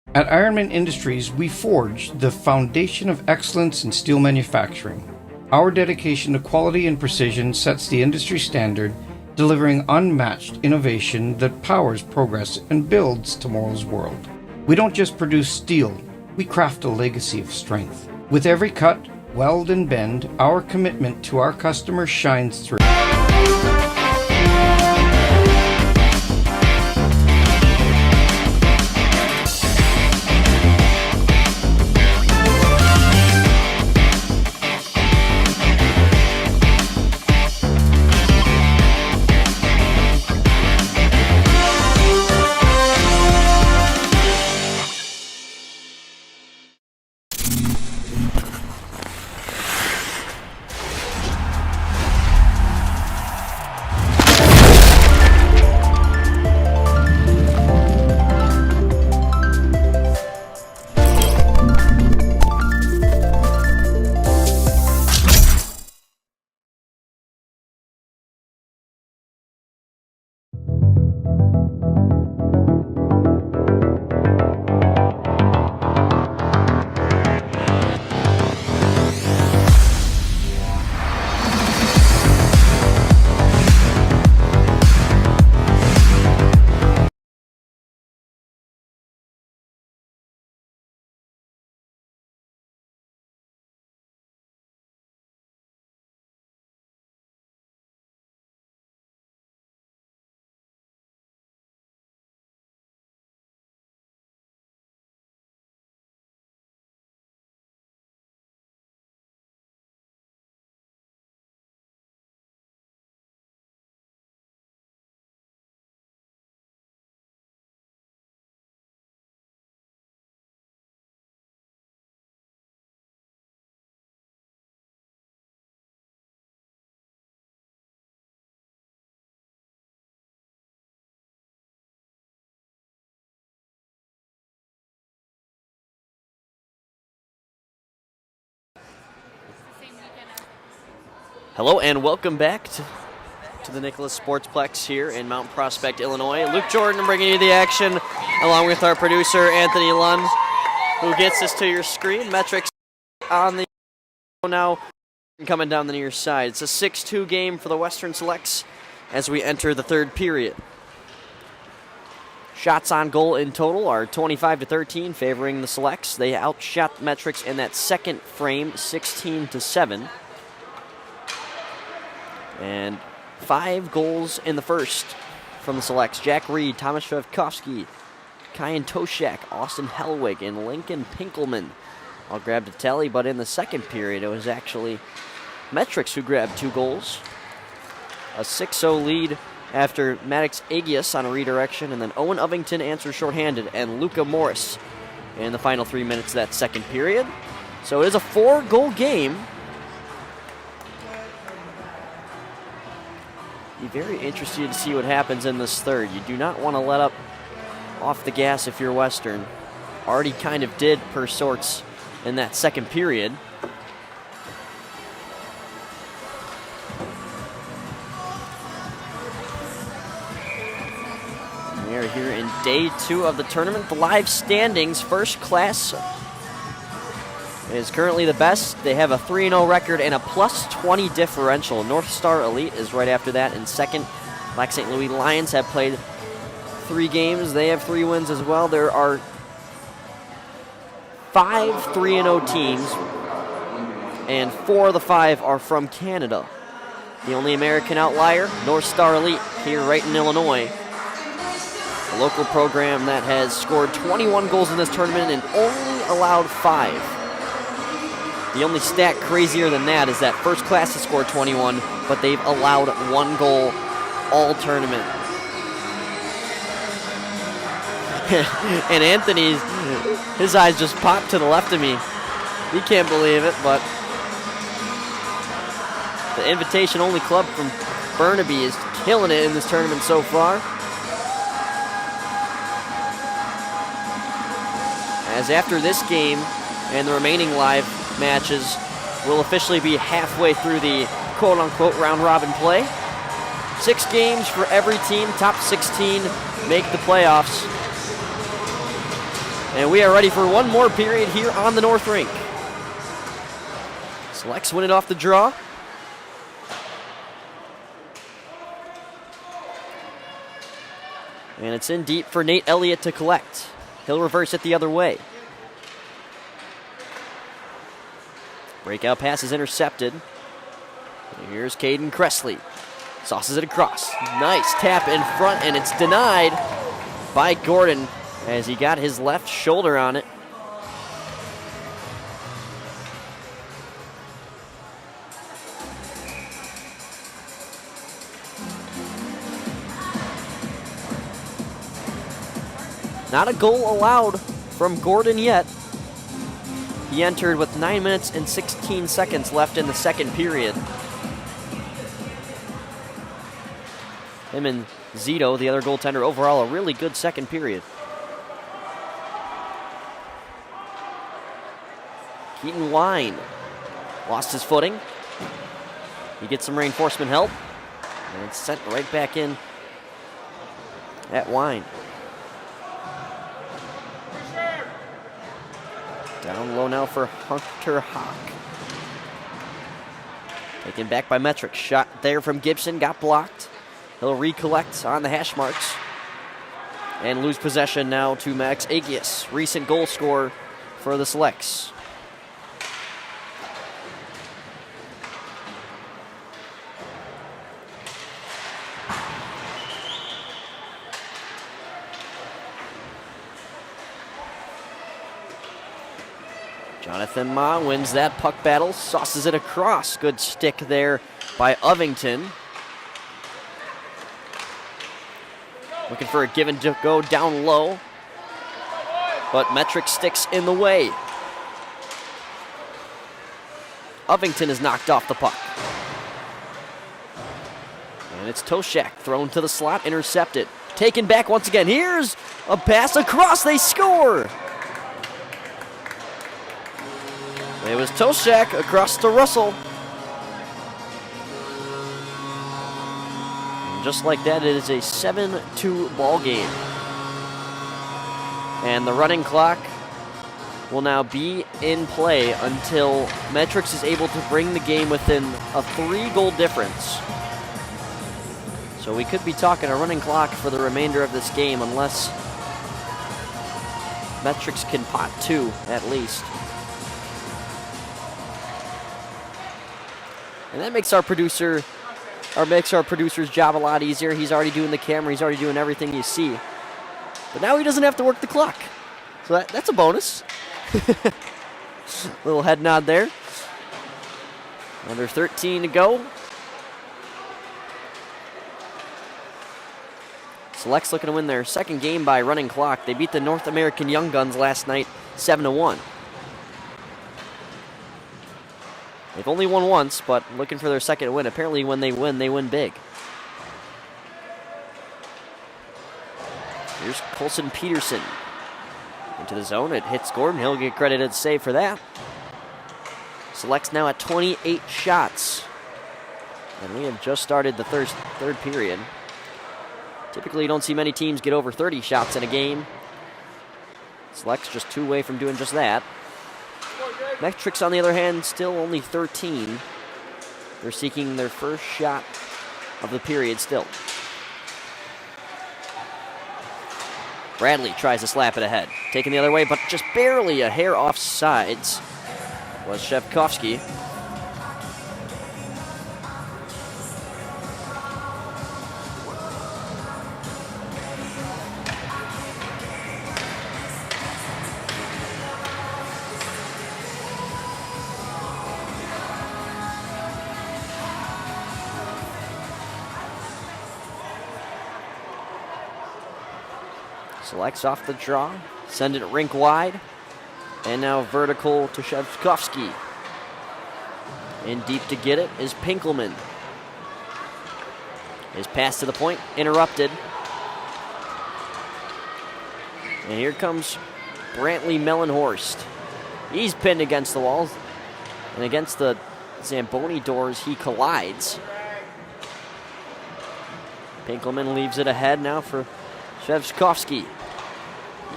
Speaker 3: At Ironman Industries, we forge the foundation of excellence in steel manufacturing. Our dedication to quality and precision sets the industry standard, delivering unmatched innovation that powers progress and builds tomorrow's world. We don't just produce steel, we craft a legacy of strength. With every cut, weld, and bend, our commitment to our customers shines through.
Speaker 1: Hello and welcome back to the Nicholas Sportsplex here in Mount Prospect, Illinois. Luke Jordan bringing you the action along with our producer Anthony Lund, who gets this to your screen. Metrix on the now coming down the near side. It's a 6-2 game for the Western Selects as we enter the third period. Shots on goal in total are 25-13, favoring the Selects. They outshot Metrix in that second frame, 16-7. And 5 goals in the first from the Selects. Jack Reed, Thomas Shevkovsky, Kyan Toshak, Austin Hellwig, and Lincoln Pinkelman all grabbed a tally, but in the second period, it was actually Metrix who grabbed 2 goals. A 6-0 lead after Maddox Agius on a redirection, and then Owen Ovington answers shorthanded, and Luca Morris in the final 3 minutes of that second period. So it is a 4-goal game. Be very interested to see what happens in this third. You do not want to let up off the gas if you're Western. Already kind of did per sorts in that second period. We are here in day 2 of the tournament. The live standings, first class is currently the best. They have a 3-0 record and a +20 differential. North Star Elite is right after that in second. Black St. Louis Lions have played 3 games. They have 3 wins as well. There are 5 3-0 teams, and 4 of the 5 are from Canada. The only American outlier, North Star Elite, here right in Illinois. A local program that has scored 21 goals in this tournament and only allowed 5. The only stat crazier than that is that first class has scored 21, but they've allowed 1 goal all tournament. And Anthony, his eyes just popped to the left of me. He can't believe it, but the invitation-only club from Burnaby is killing it in this tournament so far. As after this game and the remaining live matches, will officially be halfway through the quote-unquote round-robin play. 6 games for every team. Top 16 make the playoffs. And we are ready for one more period here on the North Rink. Selects win it off the draw. And it's in deep for Nate Elliott to collect. He'll reverse it the other way. Breakout pass is intercepted. Here's Caden Cressley. Sauces it across. Nice tap in front, and it's denied by Gordon as he got his left shoulder on it. Not a goal allowed from Gordon yet. He entered with 9 minutes and 16 seconds left in the second period. Him and Zito, the other goaltender, overall a really good second period. Keaton Wine lost his footing. He gets some reinforcement help. And it's sent right back in at Wine. Down low now for Hunter Hawk. Taken back by Metrix. Shot there from Gibson, got blocked. He'll recollect on the hash marks. And lose possession now to Max Agius, recent goal scorer for the Selects. Jonathan Ma wins that puck battle, sauces it across. Good stick there by Ovington. Looking for a give and go down low, but Metrix sticks in the way. Ovington is knocked off the puck. And it's Toshak thrown to the slot, intercepted. Taken back once again. Here's a pass across, they score! It was Toshak across to Russell. And just like that, it is a 7-2 ball game. And the running clock will now be in play until Metrix is able to bring the game within a 3-goal difference. So we could be talking a running clock for the remainder of this game unless Metrix can pot 2 at least. And that makes our producer's job a lot easier. He's already doing the camera. He's already doing everything you see. But now he doesn't have to work the clock. So that's a bonus. Little head nod there. Under 13 to go. Selects looking to win their second game by running clock. They beat the North American Young Guns last night 7-1. They've only won once, but looking for their second win. Apparently when they win big. Here's Colson Peterson. Into the zone, it hits Gordon. He'll get credited save for that. Selects now at 28 shots. And we have just started the third period. Typically you don't see many teams get over 30 shots in a game. Selects just 2 away from doing just that. Metrix, on the other hand, still only 13. They're seeking their first shot of the period still. Bradley tries to slap it ahead. Taken the other way, but just barely a hair off sides was Shevkovsky. Selects off the draw, send it rink wide, and now vertical to Shevkovsky. In deep to get it is Pinkelman. His pass to the point, interrupted. And here comes Brantley Mellenhorst. He's pinned against the walls, and against the Zamboni doors, he collides. Pinkelman leaves it ahead now for Shevkovsky.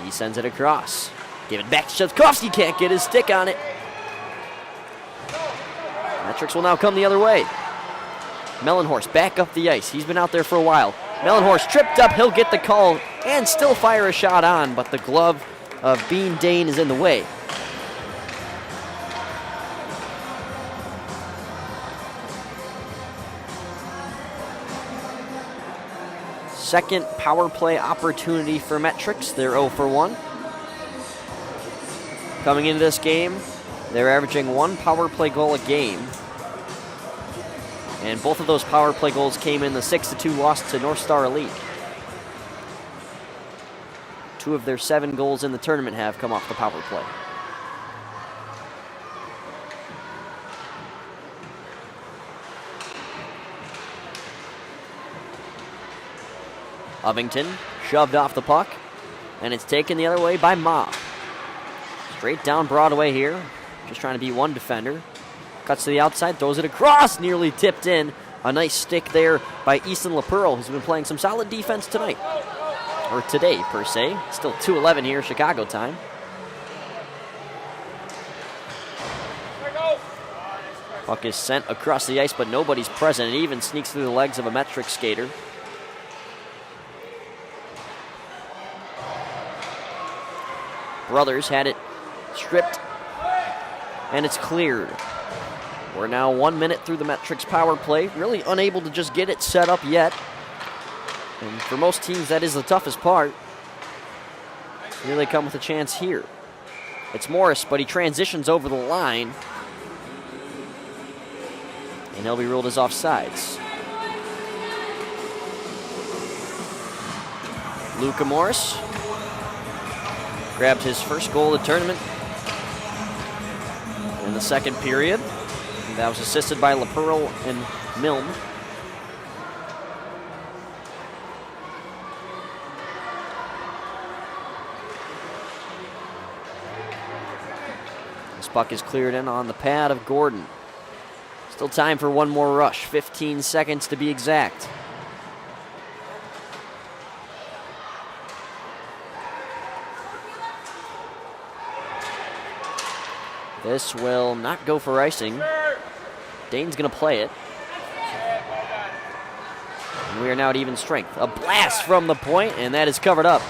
Speaker 1: He sends it across. Give it back to Shevkovsky. Can't get his stick on it. Metrix will now come the other way. Mellenhorst back up the ice. He's been out there for a while. Mellenhorst tripped up. He'll get the call and still fire a shot on, but the glove of Bean Dane is in the way. Second power play opportunity for Metrix. They're 0 for 1. Coming into this game, they're averaging 1 power play goal a game. And both of those power play goals came in the 6-2 loss to North Star Elite. 2 of their 7 goals in the tournament have come off the power play. Ovington shoved off the puck, and it's taken the other way by Ma. Straight down Broadway here, just trying to beat one defender. Cuts to the outside, throws it across, nearly tipped in. A nice stick there by Easton LaPearl, who's been playing some solid defense tonight. Or today, per se. Still 2:11 here, Chicago time. Puck is sent across the ice, but nobody's present. It even sneaks through the legs of a Metrix skater. Brothers had it stripped, and it's cleared. We're now 1 minute through the Metrix power play, really unable to just get it set up yet. And for most teams, that is the toughest part. Here they come with a chance here. It's Morris, but he transitions over the line, and he'll be ruled as offsides. Luca Morris grabbed his first goal of the tournament in the second period. That was assisted by LaPearl and Milne. This puck is cleared in on the pad of Gordon. Still time for one more rush, 15 seconds to be exact. This will not go for icing. Dane's going to play it. And we are now at even strength. A blast from the point, and that is covered up.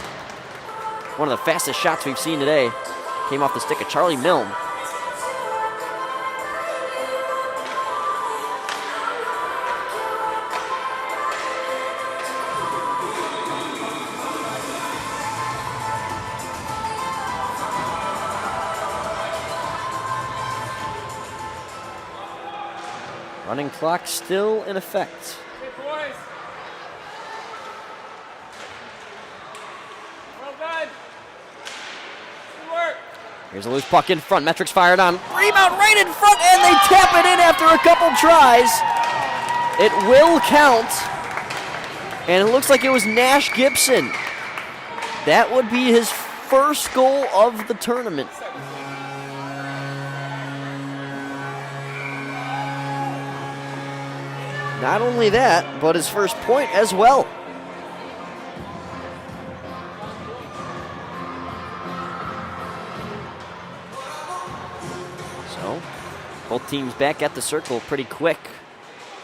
Speaker 1: One of the fastest shots we've seen today came off the stick of Charlie Milne. Running clock still in effect.
Speaker 5: Hey, boys. Well done. Good work.
Speaker 1: Here's a loose puck in front. Metrix fired on. Rebound right in front, and they tap it in after a couple tries. It will count. And it looks like it was Nash Gibson. That would be his first goal of the tournament. Not only that, but his first point as well. So, both teams back at the circle pretty quick.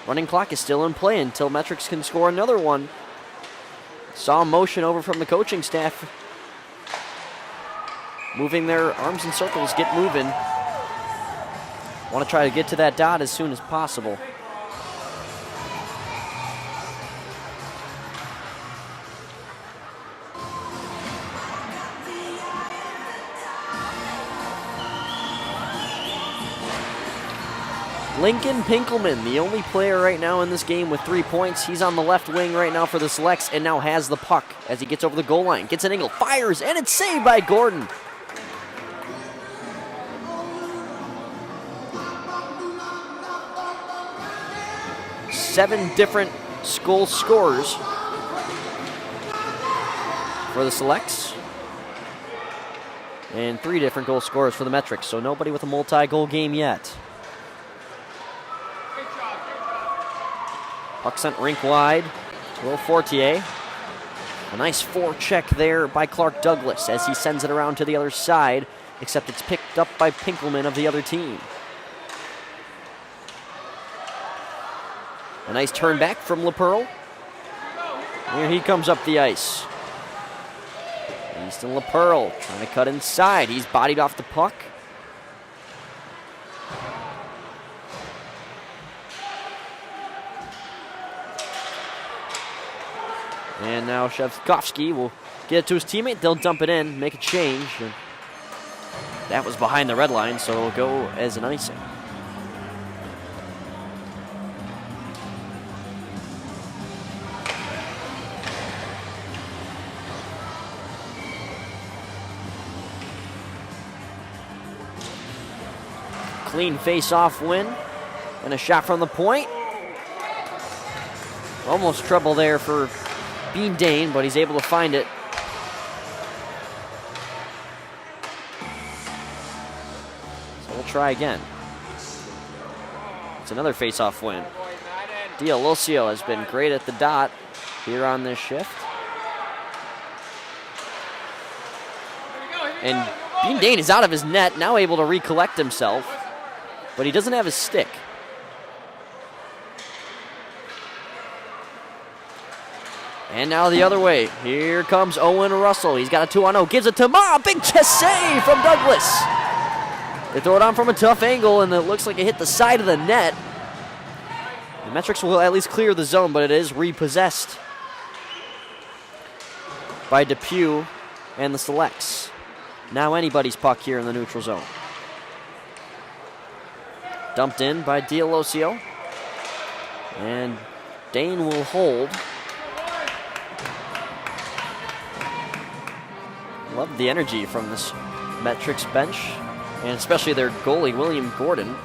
Speaker 1: Running clock is still in play until Metrix can score another one. Saw motion over from the coaching staff. Moving their arms in circles, get moving. Want to try to get to that dot as soon as possible. Lincoln Pinkelman, the only player right now in this game with 3 points. He's on the left wing right now for the Selects and now has the puck as he gets over the goal line. Gets an angle, fires, and it's saved by Gordon. Seven different goal scorers for the Selects. And 3 different goal scorers for the Metrix, so nobody with a multi-goal game yet. Puck sent rink wide to Will Fortier. A nice forecheck there by Clark Douglas as he sends it around to the other side, except it's picked up by Pinkelman of the other team. A nice turn back from LaPearl. Here he comes up the ice. Easton LaPearl trying to cut inside. He's bodied off the puck. And now Shevkovsky will get it to his teammate. They'll dump it in, make a change. And that was behind the red line, so it'll go as an icing. Clean face-off win. And a shot from the point. Almost trouble there for Bean Dane, but he's able to find it. So we'll try again. It's another face-off win. D'Alosio has been great at the dot here on this shift. And Bean Dane is out of his net, now able to recollect himself, but he doesn't have his stick. And now the other way. Here comes Owen Russell. He's got a 2-on-0. Gives it to Ma. Big chest save from Douglas. They throw it on from a tough angle, and it looks like it hit the side of the net. The Metrix will at least clear the zone, but it is repossessed by Depew and the Selects. Now anybody's puck here in the neutral zone. Dumped in by D'Alosio. And Dane will hold. Love the energy from this Metrix bench, and especially their goalie, William Gordon.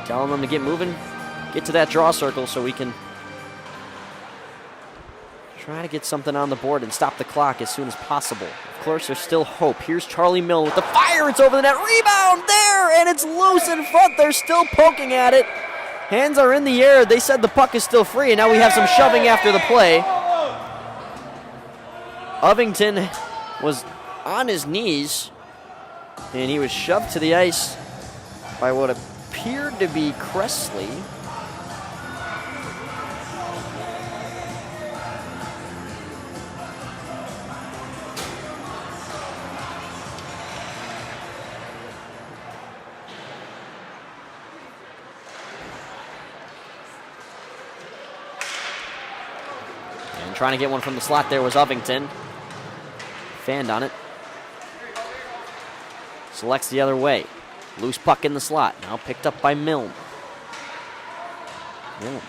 Speaker 1: Telling them to get moving, get to that draw circle so we can try to get something on the board and stop the clock as soon as possible. Of course, there's still hope. Here's Charlie Milne with the fire. It's over the net. Rebound there, and it's loose in front. They're still poking at it. Hands are in the air. They said the puck is still free, and now we have some shoving after the play. Ovington was on his knees, and he was shoved to the ice by what appeared to be Cressley. And trying to get one from the slot there was Ovington. Fanned on it. Selects the other way. Loose puck in the slot. Now picked up by Milne. Milne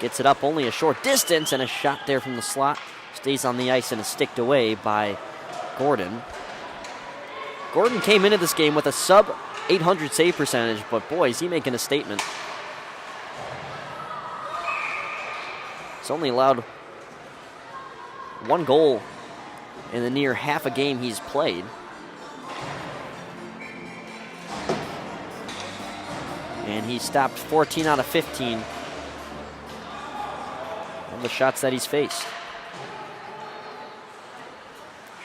Speaker 1: gets it up only a short distance, and a shot there from the slot. Stays on the ice and is sticked away by Gordon. Gordon came into this game with a sub 800 save percentage, but boy, is he making a statement. He's only allowed one goal in the near half a game he's played. And he stopped 14 out of 15 of the shots that he's faced.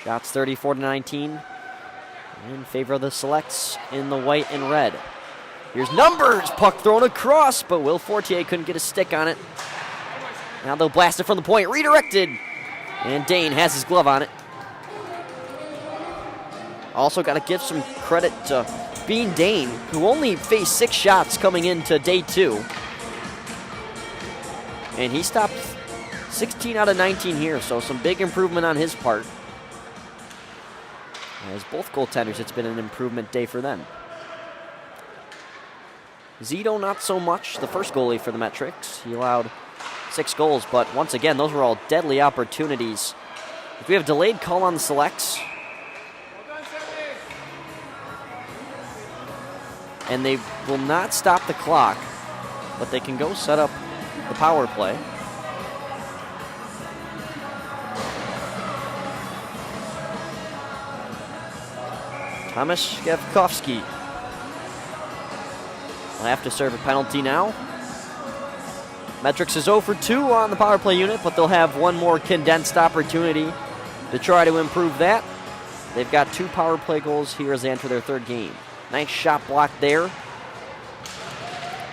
Speaker 1: Shots 34-19 in favor of the Selects in the white and red. Here's Numbers, puck thrown across, but Will Fortier couldn't get a stick on it. Now they'll blast it from the point, redirected, and Dane has his glove on it. Also got to give some credit to Bean Dane, who only faced 6 shots coming into day 2. And he stopped 16 out of 19 here, so some big improvement on his part. As both goaltenders, it's been an improvement day for them. Zito, not so much, the first goalie for the Metrix. He allowed 6 goals, but once again, those were all deadly opportunities. If we have delayed call on the Selects, and they will not stop the clock, but they can go set up the power play. Thomas Shevkovsky will have to serve a penalty now. Metrix is 0 for 2 on the power play unit, but they'll have one more condensed opportunity to try to improve that. They've got 2 power play goals here as they enter their 3rd game. Nice shot block there.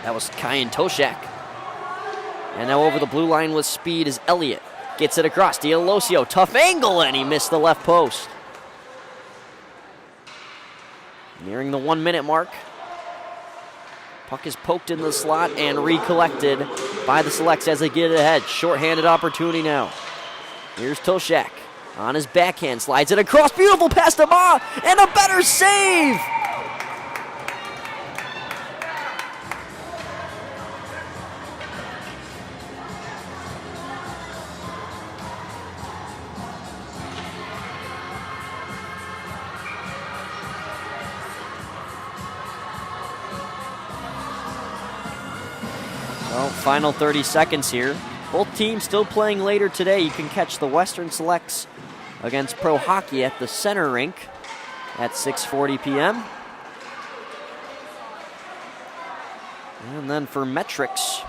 Speaker 1: That was Kyan Toshak. And now over the blue line with speed is Elliott. Gets it across. D'Alosio, tough angle, and he missed the left post. Nearing the 1-minute mark. Puck is poked in the slot and recollected by the Selects as they get it ahead. Short-handed opportunity now. Here's Toshak on his backhand, slides it across. Beautiful pass to Ma, and a better save! Well, final 30 seconds here. Both teams still playing later today. You can catch the Western Selects against Pro Hockey at the center rink at 6:40 p.m. And then for Metrix,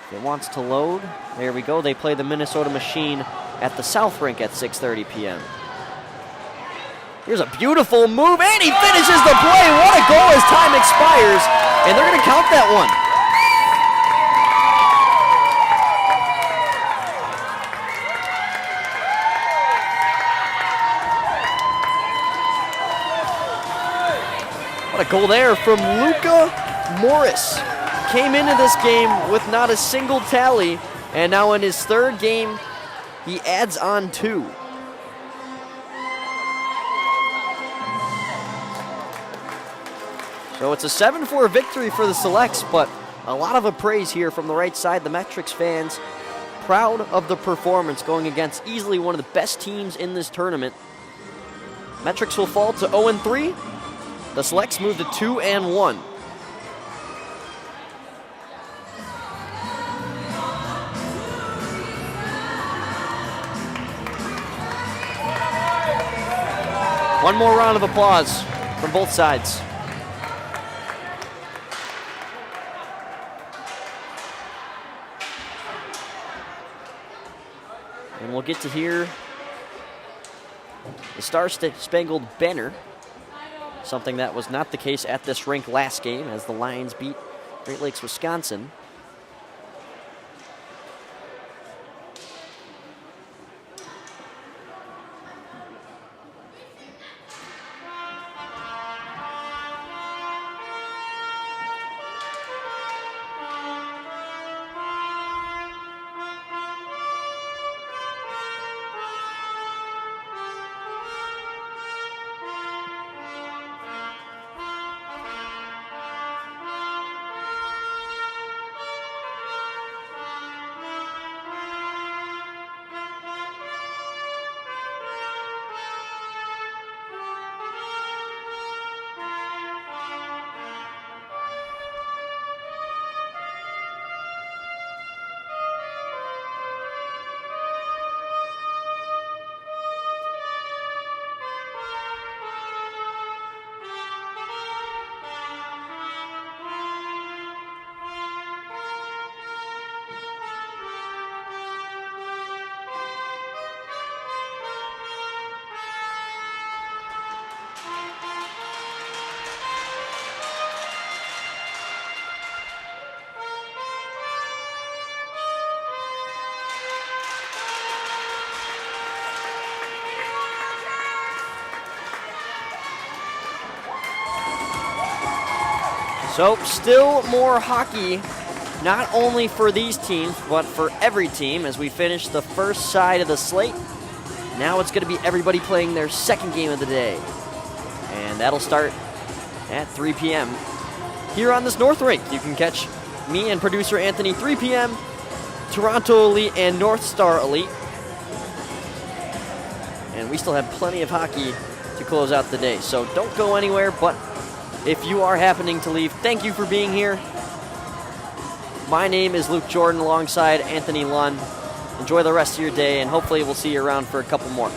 Speaker 1: if it wants to load, there we go. They play the Minnesota Machine at the South Rink at 6:30 p.m. Here's a beautiful move, and he finishes the play. What a goal as time expires, and they're going to count that one. What a goal there from Luca Morris. Came into this game with not a single tally, and now in his 3rd game, he adds on 2. So it's a 7-4 victory for the Selects, but a lot of the praise here from the right side. The Metrix fans proud of the performance going against easily one of the best teams in this tournament. Metrix will fall to 0-3. The Selects move to 2-1. One more round of applause from both sides. And we'll get to hear the Star-Spangled Banner, something that was not the case at this rink last game as the Lions beat Great Lakes, Wisconsin. So still more hockey, not only for these teams, but for every team as we finish the first side of the slate. Now it's going to be everybody playing their 2nd game of the day. And that'll start at 3 p.m. here on this North Rink. You can catch me and producer Anthony 3 p.m., Toronto Elite and North Star Elite. And we still have plenty of hockey to close out the day. So don't go anywhere, but if you are happening to leave, thank you for being here. My name is Luke Jordan alongside Anthony Lund. Enjoy the rest of your day, and hopefully we'll see you around for a couple more.